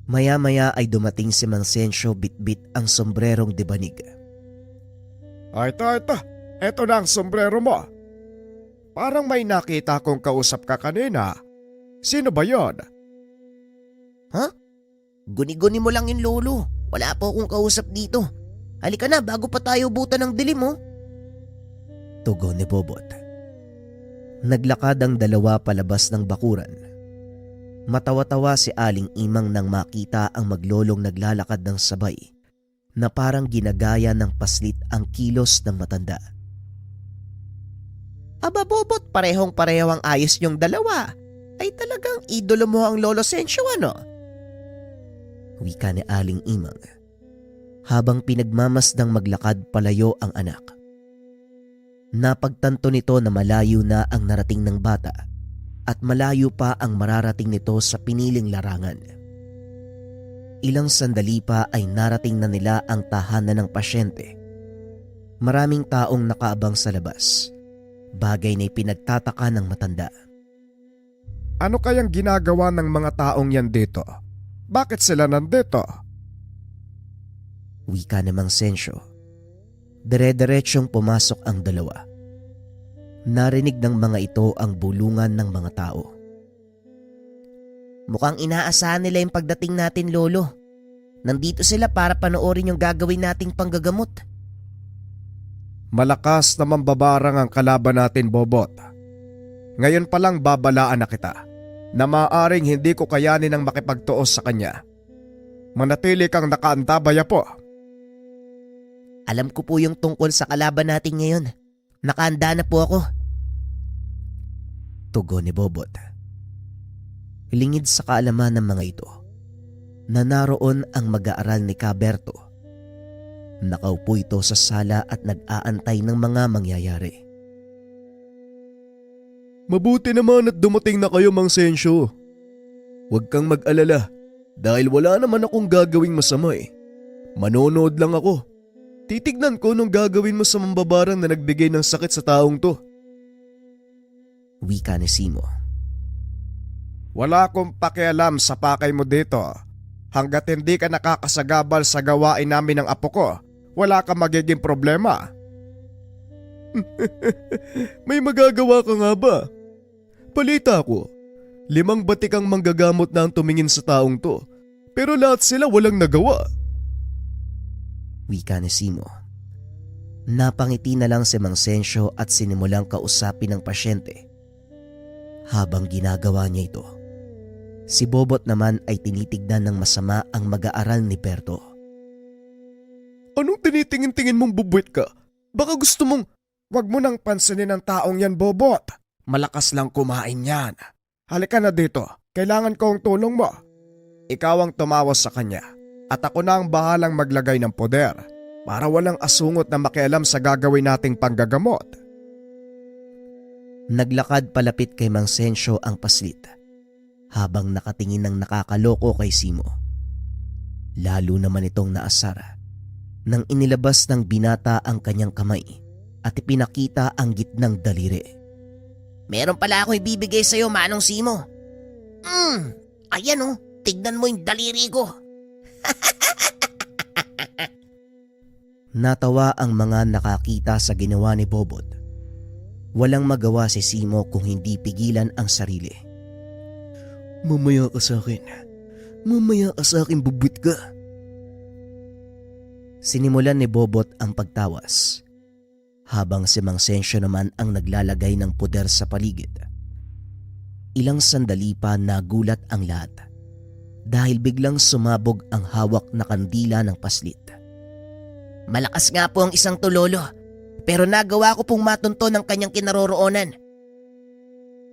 Maya-maya ay dumating si Mang Sensyo bitbit ang sombrerong dibanig. Ito. Ito na ang sombrero mo. Parang may nakita kong kausap ka kanina. Sino ba yon? Guni-guni mo lang yung lolo. Wala po akong kausap dito. Halika na bago pa tayo buta ng dilim mo. Tugon ni Bobot. Naglakad ang dalawa palabas ng bakuran. Matawa-tawa si Aling Imang nang makita ang maglolong naglalakad ng sabay na parang ginagaya ng paslit ang kilos ng matanda. Aba Bobot, parehong-pareho ang ayos niyong dalawa. Ay talagang idolo mo ang Lolo Sensyo ano? Wika ni Aling Imang habang pinagmamasdang maglakad palayo ang anak. Napagtanto nito na malayo na ang narating ng bata at malayo pa ang mararating nito sa piniling larangan. Ilang sandali pa ay narating na nila ang tahanan ng pasyente. Maraming taong nakaabang sa labas, bagay na ipinagtataka ng matanda. Ano kayang ginagawa ng mga taong yan dito? Bakit sila nandito? Wika ni Mang Sensyo. Dire-diretsyong pumasok ang dalawa. Narinig ng mga ito ang bulungan ng mga tao. Mukhang inaasahan nila yung pagdating natin, Lolo. Nandito sila para panoorin yung gagawin nating panggagamot. Malakas na mambabarang ang kalaban natin, Bobot. Ngayon pa lang babalaan na kita na maaaring hindi ko kayanin ang makipagtuos sa kanya. Manatili kang nakaantabaya po. Alam ko po yung tungkol sa kalaban natin ngayon. Nakahanda na po ako. Tugon ni Bobot. Lingid sa kaalaman ng mga ito na naroon ang mag-aaral ni Caberto. Nakaupo ito sa sala at nag-aantay ng mga mangyayari. Mabuti naman at dumating na kayo, Mang Sensyo. Huwag kang mag-alala dahil wala naman akong gagawing masama eh. Manonood lang ako. Titignan ko nung gagawin mo sa mambabarang na nagbigay ng sakit sa taong to. Wika ni Simo. Wala akong pakialam sa pakay mo dito. Hanggat hindi ka nakakasagabal sa gawain namin ng apo ko, wala ka magiging problema. May magagawa ka nga ba? Balita ko, 5 batikang manggagamot na ang tumingin sa taong to, pero lahat sila walang nagawa. Wika ni Simo. Napangiti na lang si Mang Sensyo at sinimulang kausapin ng pasyente. Habang ginagawa niya ito, si Bobot naman ay tinitignan ng masama ang mag-aaral ni Berto. Anong tinitingin-tingin mong bubuit ka? Baka gusto mong... Wag mo nang pansinin ang taong yan, Bobot. Malakas lang kumain yan. Halika na dito. Kailangan ko ang tulong mo. Ikaw ang tumawas sa kanya. At ako na ang bahalang maglagay ng poder para walang asungot na makialam sa gagawin nating panggagamot. Naglakad palapit kay Mang Sensyo ang paslit habang nakatingin ng nakakaloko kay Simo. Lalo naman itong naasar nang inilabas ng binata ang kanyang kamay at ipinakita ang gitnang daliri. Meron pala ako ibibigay sa'yo, Manong Simo. Ayan oh, tignan mo yung daliri ko. Natawa ang mga nakakita sa ginawa ni Bobot. Walang magawa si Simo kung hindi pigilan ang sarili. Mamaya ka sa akin. Mamaya ka sa akin, bubuit ka. Sinimulan ni Bobot ang pagtawas, habang si Mang Sensyo naman ang naglalagay ng puder sa paligid. Ilang sandali pa nagulat ang lahat dahil biglang sumabog ang hawak na kandila ng paslit. Malakas nga po ang isang tulolo, pero nagawa ko pong matunto ng kanyang kinaroroonan.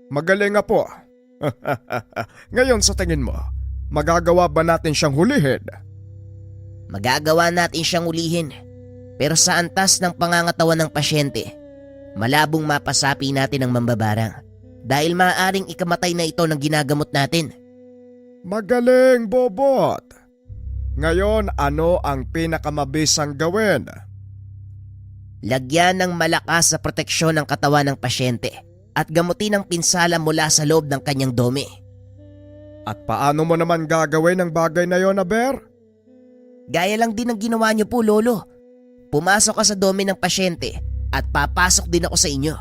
Magaling nga po. Ngayon sa tingin mo, magagawa ba natin siyang hulihin? Magagawa natin siyang ulihin, pero sa antas ng pangangatawan ng pasyente, malabong mapasapi natin ang mambabarang dahil maaaring ikamatay na ito ng ginagamot natin. Magaling, Bobot. Ngayon, ano ang pinakamabisang gawin? Lagyan ng malakas sa proteksyon ng katawan ng pasyente at gamutin ang pinsala mula sa loob ng kanyang dome. At paano mo naman gagawin ang bagay na yon, Aber? Gaya lang din ang ginawa niyo po, Lolo. Pumasok ka sa dome ng pasyente at papasok din ako sa inyo.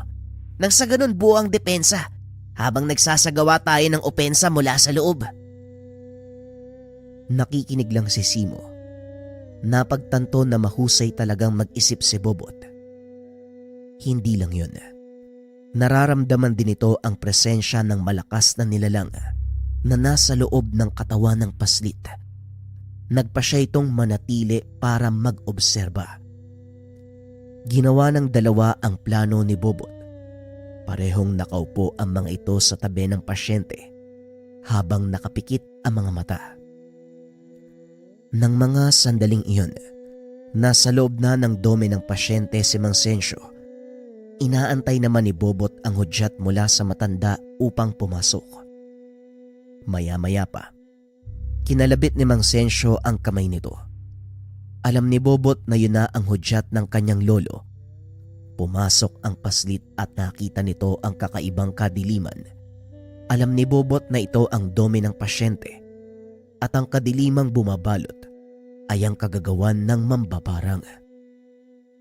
Nang sa ganun buo ang depensa habang nagsasagawa tayo ng opensa mula sa loob. Nakikinig lang si Simo. Napagtanto na mahusay talagang mag-isip si Bobot. Hindi lang yun. Nararamdaman din ito ang presensya ng malakas na nilalang na nasa loob ng katawan ng paslit. Nagpa siya itong manatili para mag-obserba. Ginawa ng dalawa ang plano ni Bobot. Parehong nakaupo ang mga ito sa tabi ng pasyente habang nakapikit ang mga mata. Nang mga sandaling iyon, nasa loob na ng dome ng pasyente si Mang Sensyo. Inaantay naman ni Bobot ang hudyat mula sa matanda upang pumasok. Maya-maya pa, kinalabit ni Mang Sensyo ang kamay nito. Alam ni Bobot na yun na ang hudyat ng kanyang lolo. Pumasok ang paslit at nakita nito ang kakaibang kadiliman. Alam ni Bobot na ito ang dome ng pasyente at ang kadilimang bumabalot ay ang kagagawan ng mambabarang.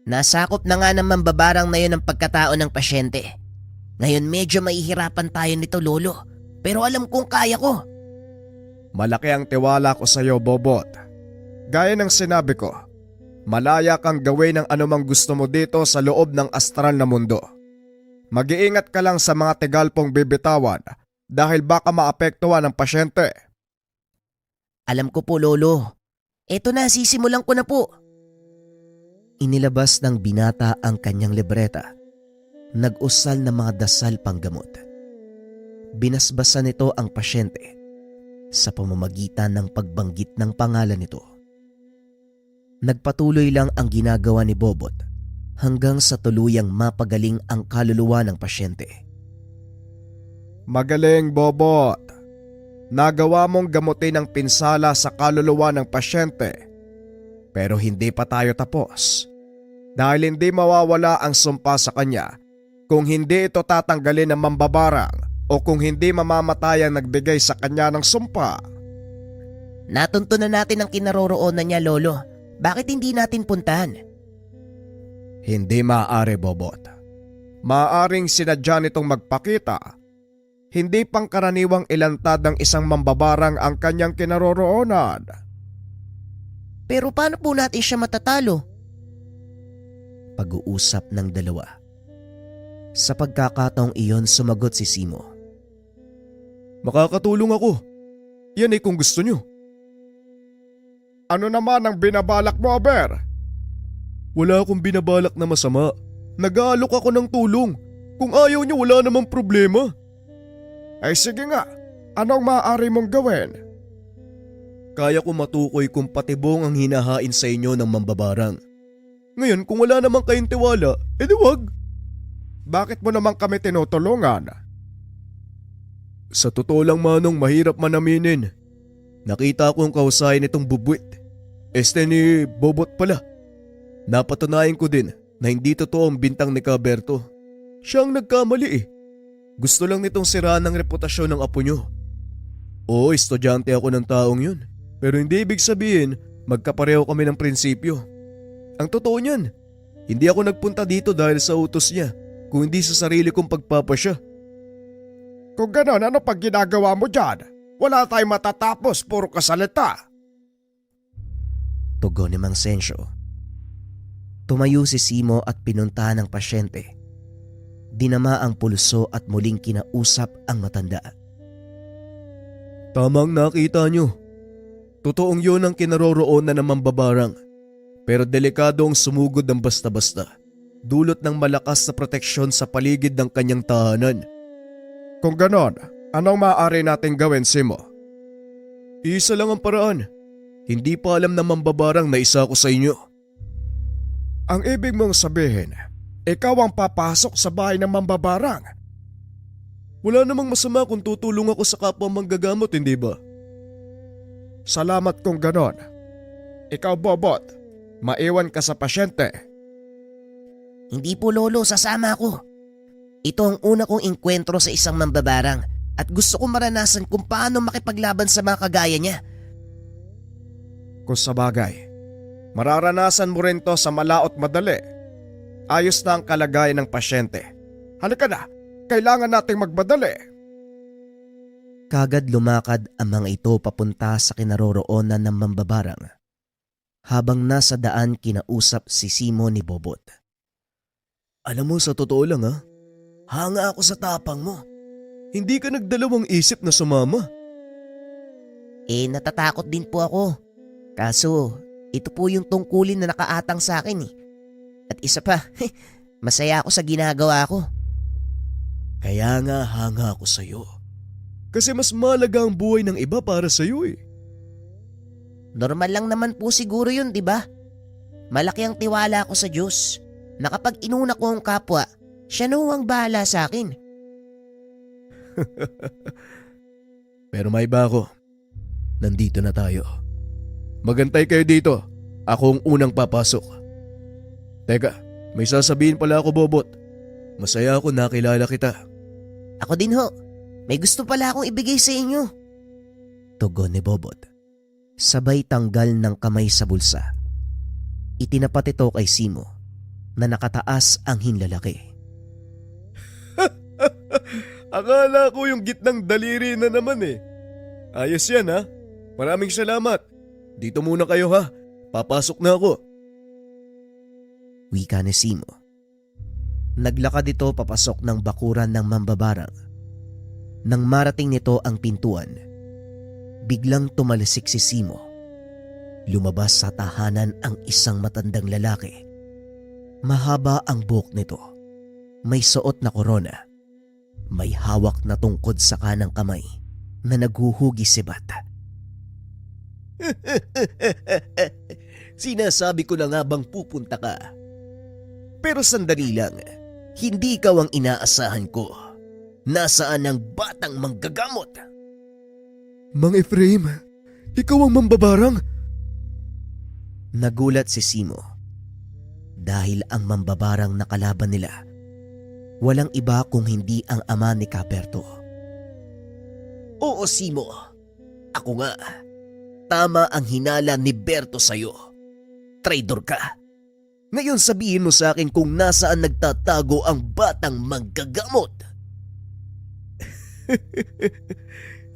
Nasakop na nga ng mambabarang na yun ang pagkatao ng pasyente. Ngayon medyo mahihirapan tayo nito, Lolo. Pero alam kong kaya ko. Malaki ang tiwala ko sa iyo, Bobot. Gaya ng sinabi ko, malaya kang gawin ang anumang gusto mo dito sa loob ng astral na mundo. Mag-iingat ka lang sa mga tigalpong bibitawan dahil baka maapektuhan ang pasyente. Alam ko po, Lolo. Eto na, sisimulan ko na po. Inilabas ng binata ang kanyang libreta. Nag-usal ng mga dasal panggamot. Binasbasan nito ang pasyente sa pamamagitan ng pagbanggit ng pangalan nito. Nagpatuloy lang ang ginagawa ni Bobot hanggang sa tuluyang mapagaling ang kaluluwa ng pasyente. Magaling, Bobot. Nagawa mong gamutin ang pinsala sa kaluluwa ng pasyente. Pero hindi pa tayo tapos. dahil hindi mawawala ang sumpa sa kanya kung hindi ito tatanggalin ng mambabarang o kung hindi mamamatay ang nagbigay sa kanya ng sumpa. Natuntunan natin ang kinaroroonan niya, Lolo. Bakit hindi natin puntahan? Hindi maaari, Bobot. Maaaring sinadya nitong magpakita. Hindi pangkaraniwang ilantad ng isang mambabarang ang kanyang kinaroroonan. Pero paano po natin siya matatalo? Pag-uusap ng dalawa. Sa pagkakataong iyon sumagot si Simo. Makakatulong ako. Yan ay kung gusto nyo. Ano naman ang binabalak mo, Aber? Wala akong binabalak na masama. Nag-aalok ako ng tulong. Kung ayaw nyo, wala namang problema. Ay sige nga, anong maaari mong gawin? Kaya ko matukoy kung patibong ang hinahain sa inyo ng mambabarang. Ngayon kung wala namang kayong tiwala, edi wag. Bakit mo naman kami tinutulungan? Sa totoo lang, Manong, mahirap man aminin. Nakita ko ang kausayan nitong bubwit. Ni Bobot pala. Napatunayan ko din na hindi totoo ang bintang ni Caberto. Siya ang nagkamali eh. Gusto lang nitong siraan ang reputasyon ng apo nyo. Oo, estudyante ako ng taong yun. Pero hindi ibig sabihin magkapareho kami ng prinsipyo. Ang totoo niyan, hindi ako nagpunta dito dahil sa utos niya, kung hindi sa sarili kong pagpapasya. Kung ganon, ano pag ginagawa mo dyan? Wala tayong matatapos, puro kasalita. Tugon ni Mang Sensyo. Tumayo si Simo at pinuntahan ng pasyente. Dinama ang pulso at muling kinausap ang matanda. Tamang nakita nyo. Totoong yun ang kinaroroonan ng mambabarang. Pero delikado ang sumugod ng basta-basta. Dulot ng malakas na proteksyon sa paligid ng kanyang tahanan. Kung ganon, anong maaari natin gawin, Simo? Isa lang ang paraan. Hindi pa alam ng mambabarang na isa ko sa inyo. Ang ibig mong sabihin, ikaw ang papasok sa bahay ng mambabarang. Wala namang masama kung tutulong ako sa kapwa manggagamot, hindi ba? Salamat kung ganon. Ikaw, Bobot, maiwan ka sa pasyente. Hindi po, Lolo, sasama ako. Ito ang una kong engkwentro sa isang mambabarang at gusto kong maranasan kung paano makipaglaban sa mga kagaya niya. Kung sabagay, mararanasan mo rin to sa malaot madali. Ayos na ang kalagayan ng pasyente. Halika na, kailangan nating magmadali. Kagad lumakad ang mga ito papunta sa kinaroroonan ng mambabarang. Habang nasa daan kinausap si Simo ni Bobot. Alam mo, sa totoo lang hanga ako sa tapang mo. Hindi ka nagdalawang isip na sumama. Natatakot din po ako. Kaso, ito po yung tungkulin na nakaatang sa akin eh. At isa pa, masaya ako sa ginagawa ko. Kaya nga hanga ako sa'yo. Kasi mas malaga ang buhay ng iba para sa'yo eh. Normal lang naman po siguro yun, di ba? Malaki ang tiwala ko sa Diyos na kapag inuna ko ang kapwa, siya na ang bahala sa akin. Pero may iba ako. Nandito na tayo. Magantay kayo dito. Ako ang unang papasok. Teka, may sasabihin pala ako, Bobot. Masaya ako nakilala kita. Ako din ho. May gusto pala akong ibigay sa inyo. Tugon ni Bobot. Sabay tanggal ng kamay sa bulsa. Itinapat ito kay Simo na nakataas ang hinlalaki. Akala ko yung gitnang daliri na naman eh. Ayos yan ha. Maraming salamat. Dito muna kayo ha. Papasok na ako. Wika ni Simo. Naglakad ito papasok ng bakuran ng mambabarang. Nang marating nito ang pintuan, biglang tumalisik si Simo. Lumabas sa tahanan ang isang matandang lalaki. Mahaba ang buhok nito. May suot na korona. May hawak na tungkod sa kanang kamay na naghuhugi sibat. Sinasabi ko na nga bang pupunta ka? Pero sandali lang, hindi ikaw ang inaasahan ko. Nasaan ang batang manggagamot? Mang Efraim, ikaw ang mambabarang? Nagulat si Simo. dahil ang mambabarang na kalaban nila walang iba kung hindi ang ama ni Caberto. Oo, Simo. Ako nga. Tama ang hinala ni Berto sa'yo. Traidor ka. Ngayon sabihin mo sa akin kung nasaan nagtatago ang batang manggagamot.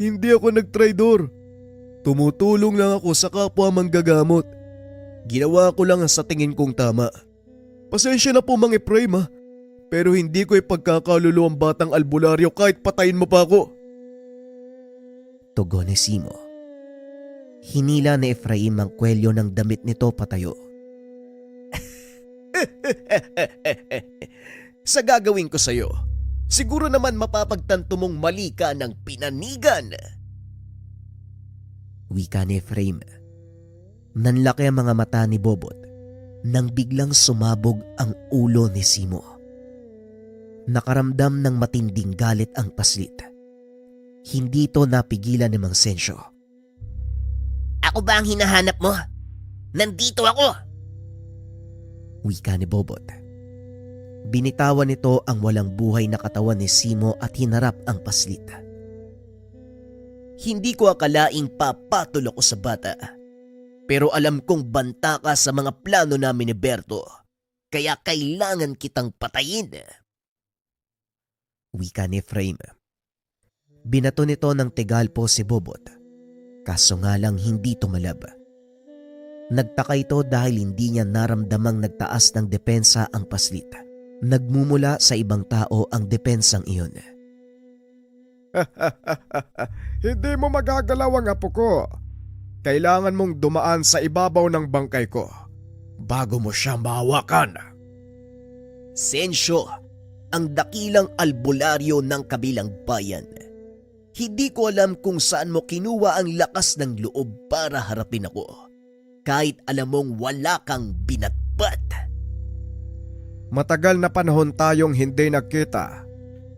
Hindi ako nagtraidor. Tumutulong lang ako sa kapwa manggagamot. Ginawa ko lang ang sa tingin kong tama. Pasensya na po Mang Efraim ha. Pero hindi ko ipagkakalulo ang batang albularyo kahit patayin mo pa ako. Tugon ni Simo. Hinila ni Efraim ang kwelyo ng damit nito patayo. Sa gagawin ko sa'yo, siguro naman mapapagtanto mong mali ka ng pinanigan. Wika ni Efraim. Nanlaki ang mga mata ni Bobot nang biglang sumabog ang ulo ni Simo. Nakaramdam ng matinding galit ang paslit. Hindi ito napigilan ni Mang Sensyo. Ako ba ang hinahanap mo? Nandito ako! Wika ni Bobot. Binitawan nito ang walang buhay na katawan ni Simo at hinarap ang paslit. Hindi ko akalaing papatol ako sa bata. Pero alam kong banta ka sa mga plano namin ni Berto. Kaya kailangan kitang patayin. Wika ni Efraim. Binato nito ng tigalpo si Bobot. Kaso nga lang hindi tumalab. Nagtaka ito dahil hindi niya naramdamang nagtaas ng depensa ang paslit. Nagmumula sa ibang tao ang depensang iyon. Hindi mo magagalaw ang apo ko. Kailangan mong dumaan sa ibabaw ng bangkay ko bago mo siya mahawakan. Sensyo, ang dakilang albularyo ng kabilang bayan. Hindi ko alam kung saan mo kinuha ang lakas ng loob para harapin ako. Kahit alam mong wala kang binatbat. Matagal na panahon tayong hindi nagkita.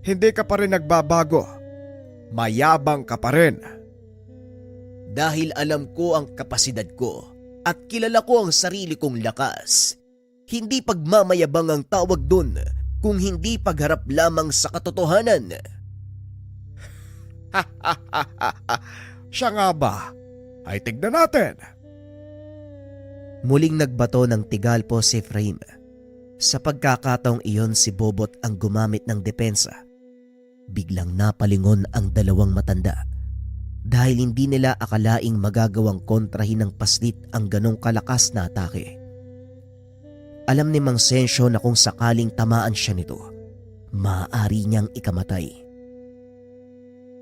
Hindi ka pa rin nagbabago. Mayabang ka pa rin. Dahil alam ko ang kapasidad ko at kilala ko ang sarili kong lakas. Hindi pagmamayabang ang tawag dun kung hindi pagharap lamang sa katotohanan. Siya nga ba? Ay tignan natin. Muling nagbato ng tigalpo si Efraim. Sa pagkakataong iyon si Bobot ang gumamit ng depensa. Biglang napalingon ang dalawang matanda dahil hindi nila akalaing magagawang kontrahin ng paslit ang ganong kalakas na atake. Alam ni Mang Sensyo na kung sakaling tamaan siya nito, maaari niyang ikamatay.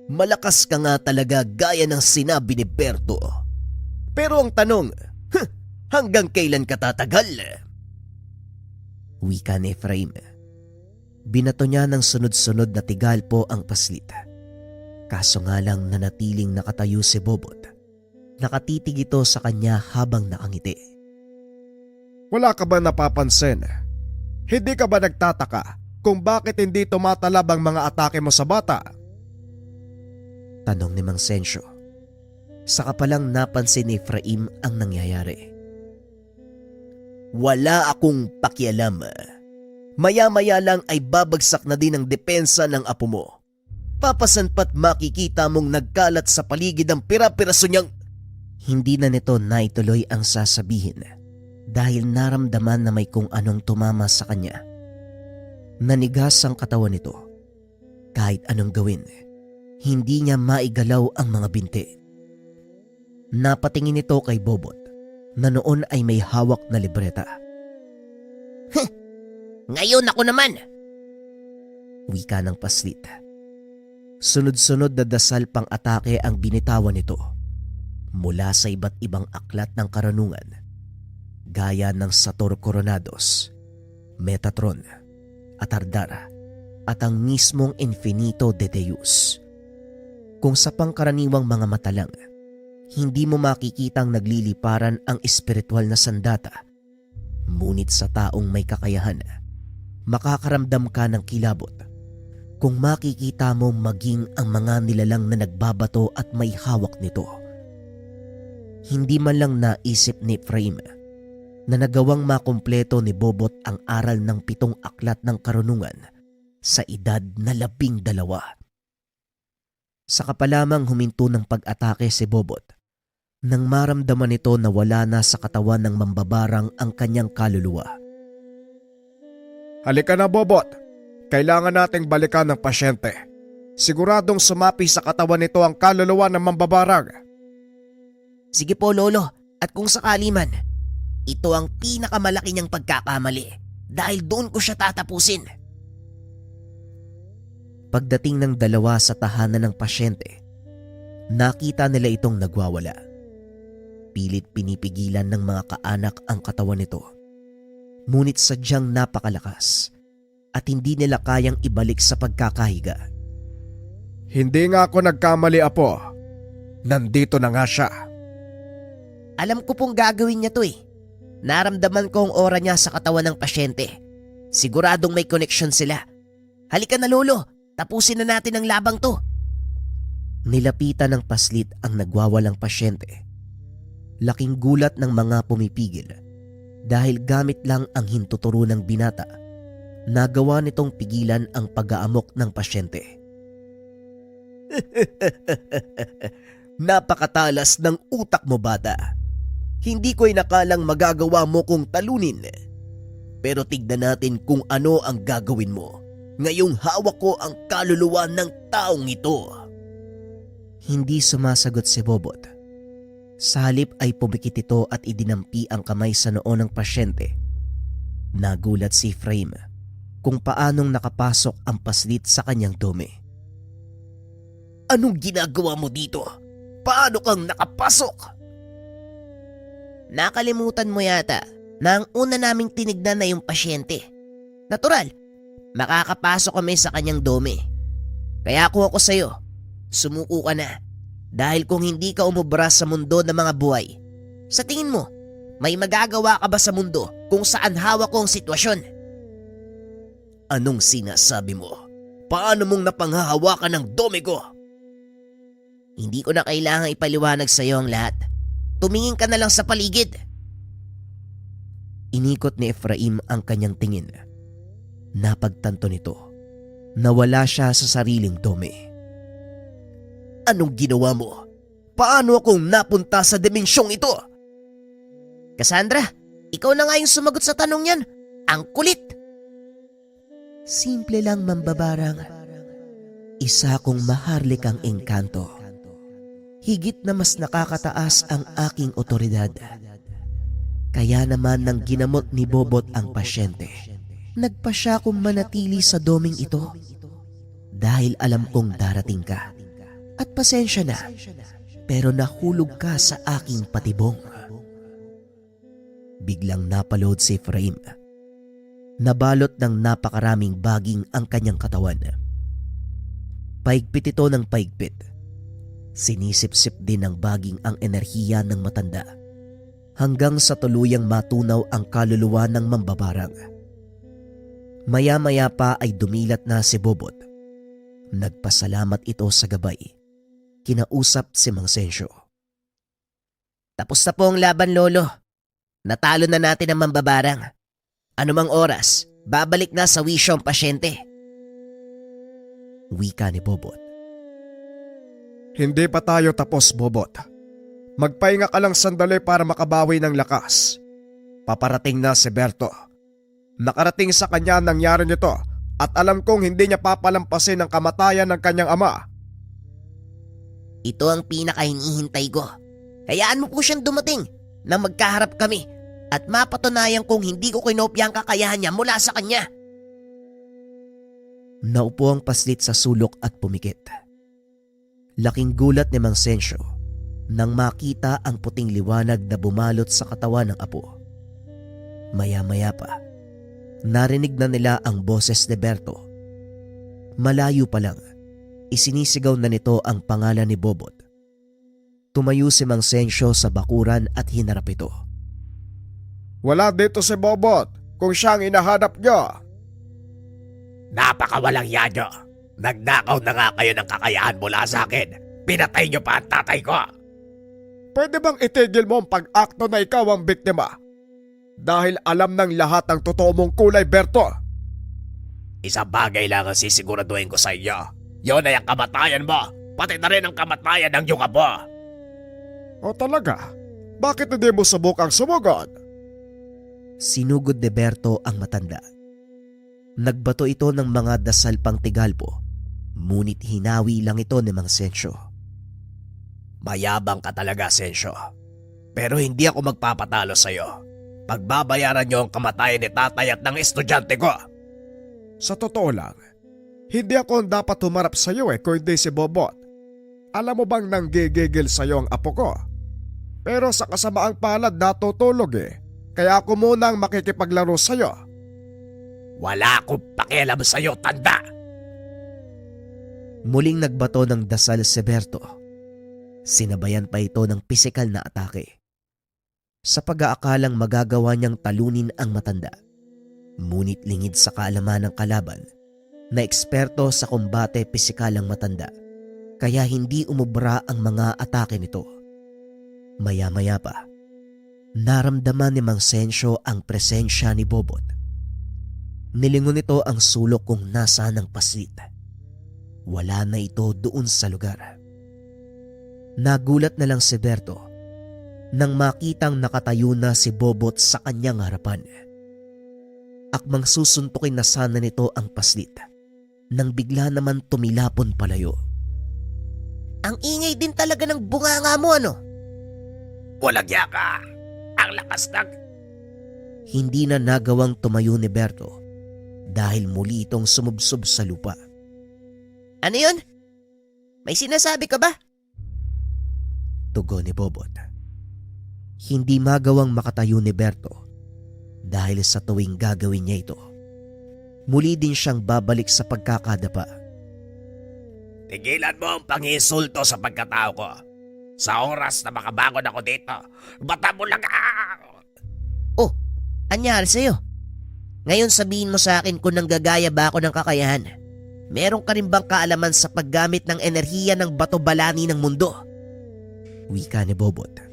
Malakas ka nga talaga gaya ng sinabi ni Berto. Pero ang tanong, hanggang kailan ka tatagal? Wika ni Efraim. Binato niya ng sunod-sunod na tigalpo ang paslit. Kaso nga lang nanatiling nakatayo si Bobot. Nakatitig ito sa kanya habang nakangiti. Wala ka ba napapansin? Hindi ka ba nagtataka kung bakit hindi tumatalab ang mga atake mo sa bata? Tanong ni Mang Sensyo. Saka palang napansin ni Efraim ang nangyayari. Wala akong pakialam. Maya-maya lang ay babagsak na din ang depensa ng apo mo. Papasan pa't makikita mong nagkalat sa paligid ang pira-piraso niyang... Hindi na nito naituloy ang sasabihin dahil naramdaman na may kung anong tumama sa kanya. Nanigas ang katawan nito. Kahit anong gawin, hindi niya maigalaw ang mga binti. Napatingin ito kay Bobot na noon ay may hawak na libreta. Ngayon ako naman! Wika ng paslit. Sunod-sunod na dasal pang atake ang binitawan nito mula sa iba't ibang aklat ng karunungan gaya ng Sator Coronados, Metatron, Atardara at ang mismong Infinito de Deus. Kung sa pangkaraniwang mga mata lang, hindi mo makikitang nagliliparan ang espiritual na sandata. Ngunit sa taong may kakayahan, makakaramdam ka ng kilabot kung makikita mo maging ang mga nilalang na nagbabato at may hawak nito. Hindi man lang naisip ni Efraim na nagawang makumpleto ni Bobot ang aral ng 7 aklat ng karunungan sa edad na 12. Saka pa lamang huminto ng pag-atake si Bobot nang maramdaman nito na wala na sa katawan ng mambabarang ang kanyang kaluluwa. Halika na, Bobot. Kailangan nating balikan ng pasyente. Siguradong sumapi sa katawan nito ang kaluluwa ng mambabarang. Sige po, Lolo, at kung sakali man, ito ang pinakamalaki niyang pagkakamali dahil doon ko siya tatapusin. Pagdating ng dalawa sa tahanan ng pasyente, nakita nila itong nagwawala. Pilit pinipigilan ng mga kaanak ang katawan nito. Ngunit sadyang napakalakas at hindi nila kayang ibalik sa pagkakahiga. Hindi nga ako nagkamali, Apo. Nandito na nga siya. Alam ko pong gagawin niya to eh. Naramdaman ko ang aura niya sa katawan ng pasyente. Siguradong may connection sila. Halika na, Lolo. Tapusin na natin ang labang to. Nilapitan ng paslit ang nagwawalang pasyente. Laking gulat ng mga pumipigil dahil gamit lang ang hintuturo ng binata, nagawa nitong pigilan ang pag-aamok ng pasyente. Napakatalas ng utak mo, bata. Hindi ko inakalang magagawa mo kung talunin. Pero tignan natin kung ano ang gagawin mo ngayong hawak ko ang kaluluwa ng taong ito. Hindi sumasagot si Bobot. Sa halip ay pumikit ito at idinampi ang kamay sa noo ng pasyente. Nagulat si Efraim kung paanong nakapasok ang paslit sa kanyang dome. Anong ginagawa mo dito? Paano kang nakapasok? Nakalimutan mo yata na ang una naming tinignan na yung pasyente. Natural, makakapasok kami sa kanyang dome. Kaya kung ako sa'yo, sumuko ka na. Dahil kung hindi ka umubra sa mundo ng mga buhay, sa tingin mo, may magagawa ka ba sa mundo kung saan hawak ko ang sitwasyon? Anong sinasabi mo? Paano mong napanghahawakan ng dome ko? Hindi ko na kailangang ipaliwanag sa iyo ang lahat. Tumingin ka na lang sa paligid. Inikot ni Efraim ang kanyang tingin. Napagtanto nito na wala siya sa sariling dome. Anong ginawa mo? Paano akong napunta sa dimensyong ito? Cassandra, ikaw na nga yung sumagot sa tanong yan. Ang kulit! Simple lang, mambabarang. Isa kong maharlikang engkanto. Higit na mas nakakataas ang aking otoridad. Kaya naman nang ginamot ni Bobot ang pasyente, nagpa siya kong manatili sa doming ito. Dahil alam kong darating ka. At pasensya na, pero nahulog ka sa aking patibong. Biglang napalood si Efraim. Nabalot ng napakaraming baging ang kanyang katawan. Paigpit ito ng paigpit. Sinisip-sip din ng baging ang enerhiya ng matanda hanggang sa tuluyang matunaw ang kaluluwa ng mambabarang. Maya-maya pa ay dumilat na si Bobot. Nagpasalamat ito sa gabay. Kinausap si Mang Sensyo. Tapos na po ang laban, Lolo. Natalo na natin ang mambabarang. Anumang oras, babalik na sa wisyo ang pasyente. Wika ni Bobot. Hindi pa tayo tapos, Bobot. Magpahinga ka lang sandali para makabawi ng lakas. Paparating na si Berto. Nakarating sa kanya ang nangyari nito at alam kong hindi niya papalampasin ang kamatayan ng kanyang ama. Ito ang pinakahinihintay ko. Hayaan mo po siyang dumating na magkaharap kami at mapatunayan kong hindi ko kinopya ang kakayahan niya mula sa kanya. Naupo ang paslit sa sulok at pumikit. Laking gulat ni Mang Sensyo nang makita ang puting liwanag na bumalot sa katawan ng apo. Maya-maya pa, narinig na nila ang boses ni Berto. Malayo pa lang, isinisigaw na nito ang pangalan ni Bobot. Tumayo si Mang Sensyo sa bakuran at hinarap ito. Wala dito si Bobot kung siyang inahanap niya. Napakawalang yanyo. Nagnakaw na nga kayo ng kakayahan mula sa akin. Pinatay niyo pa ang tatay ko. Pwede bang itigil mo ang pag-akto na ikaw ang biktima? dahil alam ng lahat ang totoo mong kulay, Berto. Isang bagay lang ang sisiguraduhin ko sa iyo. Yon ay ang kamatayan mo, pati na rin ang kamatayan ng iyong abo. O talaga? Bakit hindi mo subukang sumugod? Sinugod ni Berto ang matanda. Nagbato ito ng mga dasal pang tigalpo, ngunit hinawi lang ito ni Mang Sensyo. Mayabang ka talaga, Sensyo. Pero hindi ako magpapatalo sa iyo. Pagbabayaran niyo ang kamatayan ni tatay at ng estudyante ko. Sa totoo lang, hindi ako ang dapat humarap sa iyo kundi si Bobot. Alam mo bang nanggigigil sa iyo ang apo ko? Pero sa kasamaang palad natutulog kaya ako muna ang makikipaglaro sa iyo. Wala akong pakialam sa iyo, tanda. Muling nagbato ng dasal si Berto. Sinabayan pa ito ng pisikal na atake. Sa pag-aakalang magagawa niyang talunin ang matanda, ngunit lingid sa kaalaman ng kalaban na eksperto sa kombate pisikal ang matanda, kaya hindi umubra ang mga atake nito. Maya-maya pa, naramdaman ni Mang Sensyo ang presensya ni Bobot. Nilingon nito ang sulok kung nasaan ang paslit. Wala na ito doon sa lugar. Nagulat na lang si Berto nang makitang nakatayo na si Bobot sa kanyang harapan. Akmang susuntukin na sana nito ang paslit nang bigla naman tumilapon palayo. Ang ingay din talaga ng bunganga mo, ano? Walang yaka. Ang lakas ng... Hindi na nagawang tumayo ni Berto dahil muli itong sumubsob sa lupa. Ano yun? May sinasabi ka ba? Tugon ni Bobot. Hindi magawang makatayo ni Berto dahil sa tuwing gagawin niya ito, muli din siyang babalik sa pagkakadapa. Tigilan mo ang pangisulto sa pagkatao ko. Sa oras na makabangon ako dito, bata mo lang Oh, anyari sa'yo? Ngayon sabihin mo sa akin kung nanggagaya ba ako ng kakayahan. Meron ka rin bang kaalaman sa paggamit ng enerhiya ng bato-balani ng mundo? Wika ni Bobot.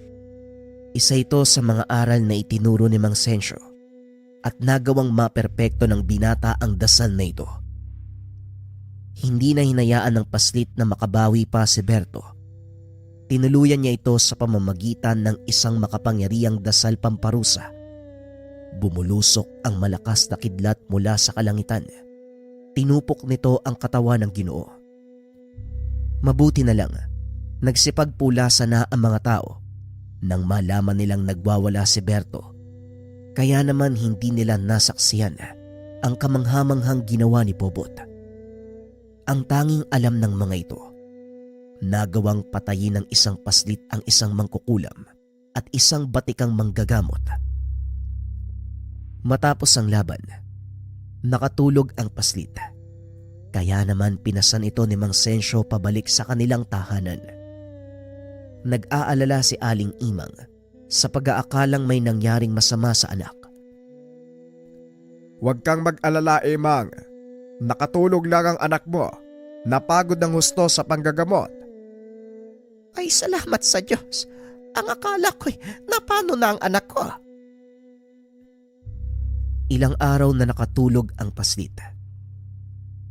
Isa ito sa mga aral na itinuro ni Mang Sensyo at nagawang maperpekto ng binata ang dasal na ito. Hindi na hinayaan ng paslit na makabawi pa si Berto. Tinuluyan niya ito sa pamamagitan ng isang makapangyarihang dasal pamparusa. Bumulusok ang malakas na kidlat mula sa kalangitan. Tinupok nito ang katawan ng Ginoo. Mabuti na lang, nagsipagpulasa na ang mga tao nang malaman nilang nagwawala si Berto. Kaya naman hindi nila nasaksihan ang kamanghamanghang ginawa ni Bobot. Ang tanging alam ng mga ito, nagawang patayin ng isang paslit ang isang mangkukulam at isang batikang manggagamot. Matapos ang laban, nakatulog ang paslit. Kaya naman pinasan ito ni Mang Sensyo pabalik sa kanilang tahanan. Nag-aalala si Aling Imang sa pag-aakalang may nangyaring masama sa anak. Huwag kang mag-alala, Imang. Nakatulog lang ang anak mo. Napagod ng husto sa panggagamot. Ay, salamat sa Diyos. Ang akala ko'y napano na ang anak ko. Ilang araw na nakatulog ang paslit.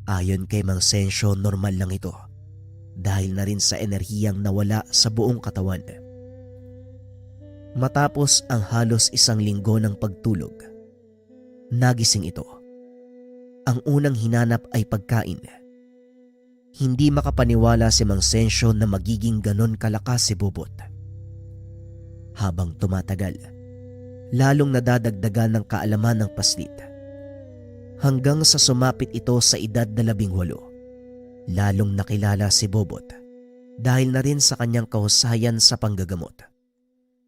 Ayon kay Mang Sensyo, normal lang ito dahil na rin sa enerhiyang nawala sa buong katawan. Matapos ang halos isang linggo ng pagtulog, nagising ito. Ang unang hinanap ay pagkain. Hindi makapaniwala si Mang Sensyo na magiging ganon kalakas si Bobot. Habang tumatagal, lalong nadadagdagan ng kaalaman ng paslit. Hanggang sa sumapit ito sa edad na 18, lalong nakilala si Bobot dahil na rin sa kanyang kahusayan sa panggagamot.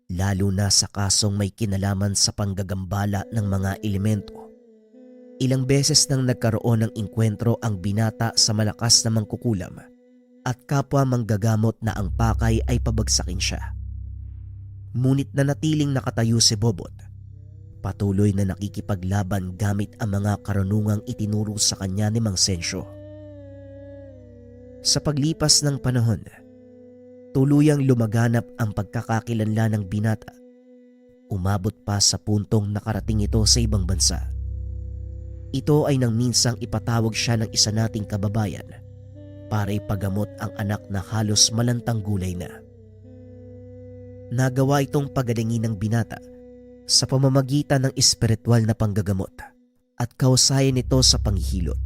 Lalo na sa kasong may kinalaman sa panggagambala ng mga elemento. Ilang beses nang nagkaroon ng inkwentro ang binata sa malakas na mangkukulam at kapwa manggagamot na ang pakay ay pabagsakin siya. Ngunit nanatiling nakatayo si Bobot. Patuloy na nakikipaglaban gamit ang mga karunungang itinuro sa kanya ni Mang Sensyo. Sa paglipas ng panahon, tuluyang lumaganap ang pagkakakilanlan ng binata umabot pa sa puntong nakarating ito sa ibang bansa. Ito ay nang minsang ipatawag siya ng isa nating kababayan para ipagamot ang anak na halos malantang gulay na. Nagawa itong pagalingin ng binata sa pamamagitan ng espiritual na panggagamot at kausayan nito sa panghihilot.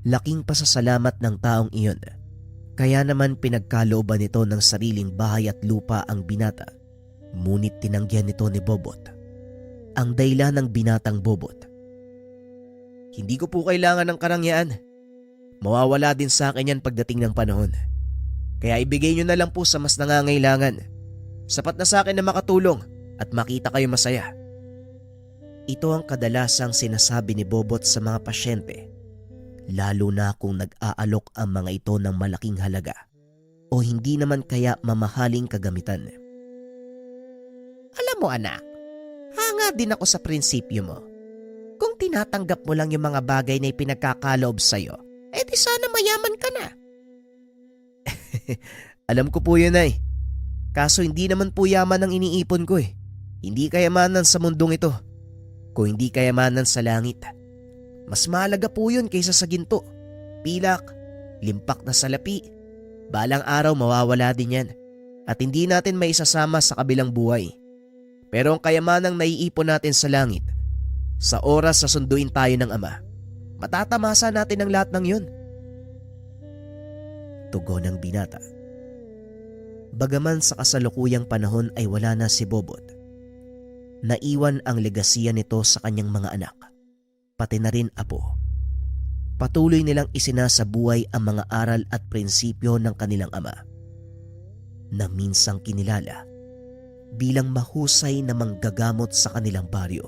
Laking pasasalamat ng taong iyon, kaya naman pinagkalooban nito ng sariling bahay at lupa ang binata, ngunit tinanggihan nito ni Bobot. Ang dahilan ng binatang Bobot: "Hindi ko po kailangan ng karangyaan. Mawawala din sa akin yan pagdating ng panahon. Kaya ibigay nyo na lang po sa mas nangangailangan. Sapat na sa akin na makatulong at makita kayo masaya." Ito ang kadalasang sinasabi ni Bobot sa mga pasyente, lalo na kung nag-aalok ang mga ito ng malaking halaga o hindi naman kaya mamahaling kagamitan. Alam mo anak, hanga din ako sa prinsipyo mo. Kung tinatanggap mo lang yung mga bagay na ipinagkakaloob sa'yo, di sana mayaman ka na. Alam ko po yun ay. Kaso hindi naman po yaman ang iniipon ko eh. Hindi kayamanan sa mundong ito. Kung hindi kayamanan sa langit. Mas mahalaga po yun kaysa sa ginto, pilak, limpak na salapi. Balang araw mawawala din yan at hindi natin maisasama sa kabilang buhay. Pero ang kayamanang naiipon natin sa langit, sa oras sa sunduin tayo ng Ama, matatamasa natin ang lahat ng yun. Tugon ng binata. Bagaman sa kasalukuyang panahon ay wala na si Bobot, naiwan ang legasiya nito sa kanyang mga anak, pati na rin apo. Patuloy nilang isinasabuhay ang mga aral at prinsipyo ng kanilang ama, na minsang kinilala bilang mahusay na manggagamot sa kanilang baryo.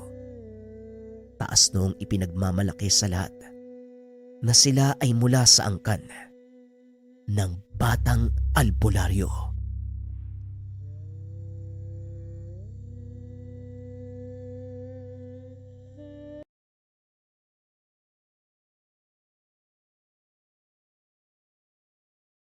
Taas noong ipinagmamalaki sa lahat na sila ay mula sa angkan ng Batang Albularyo.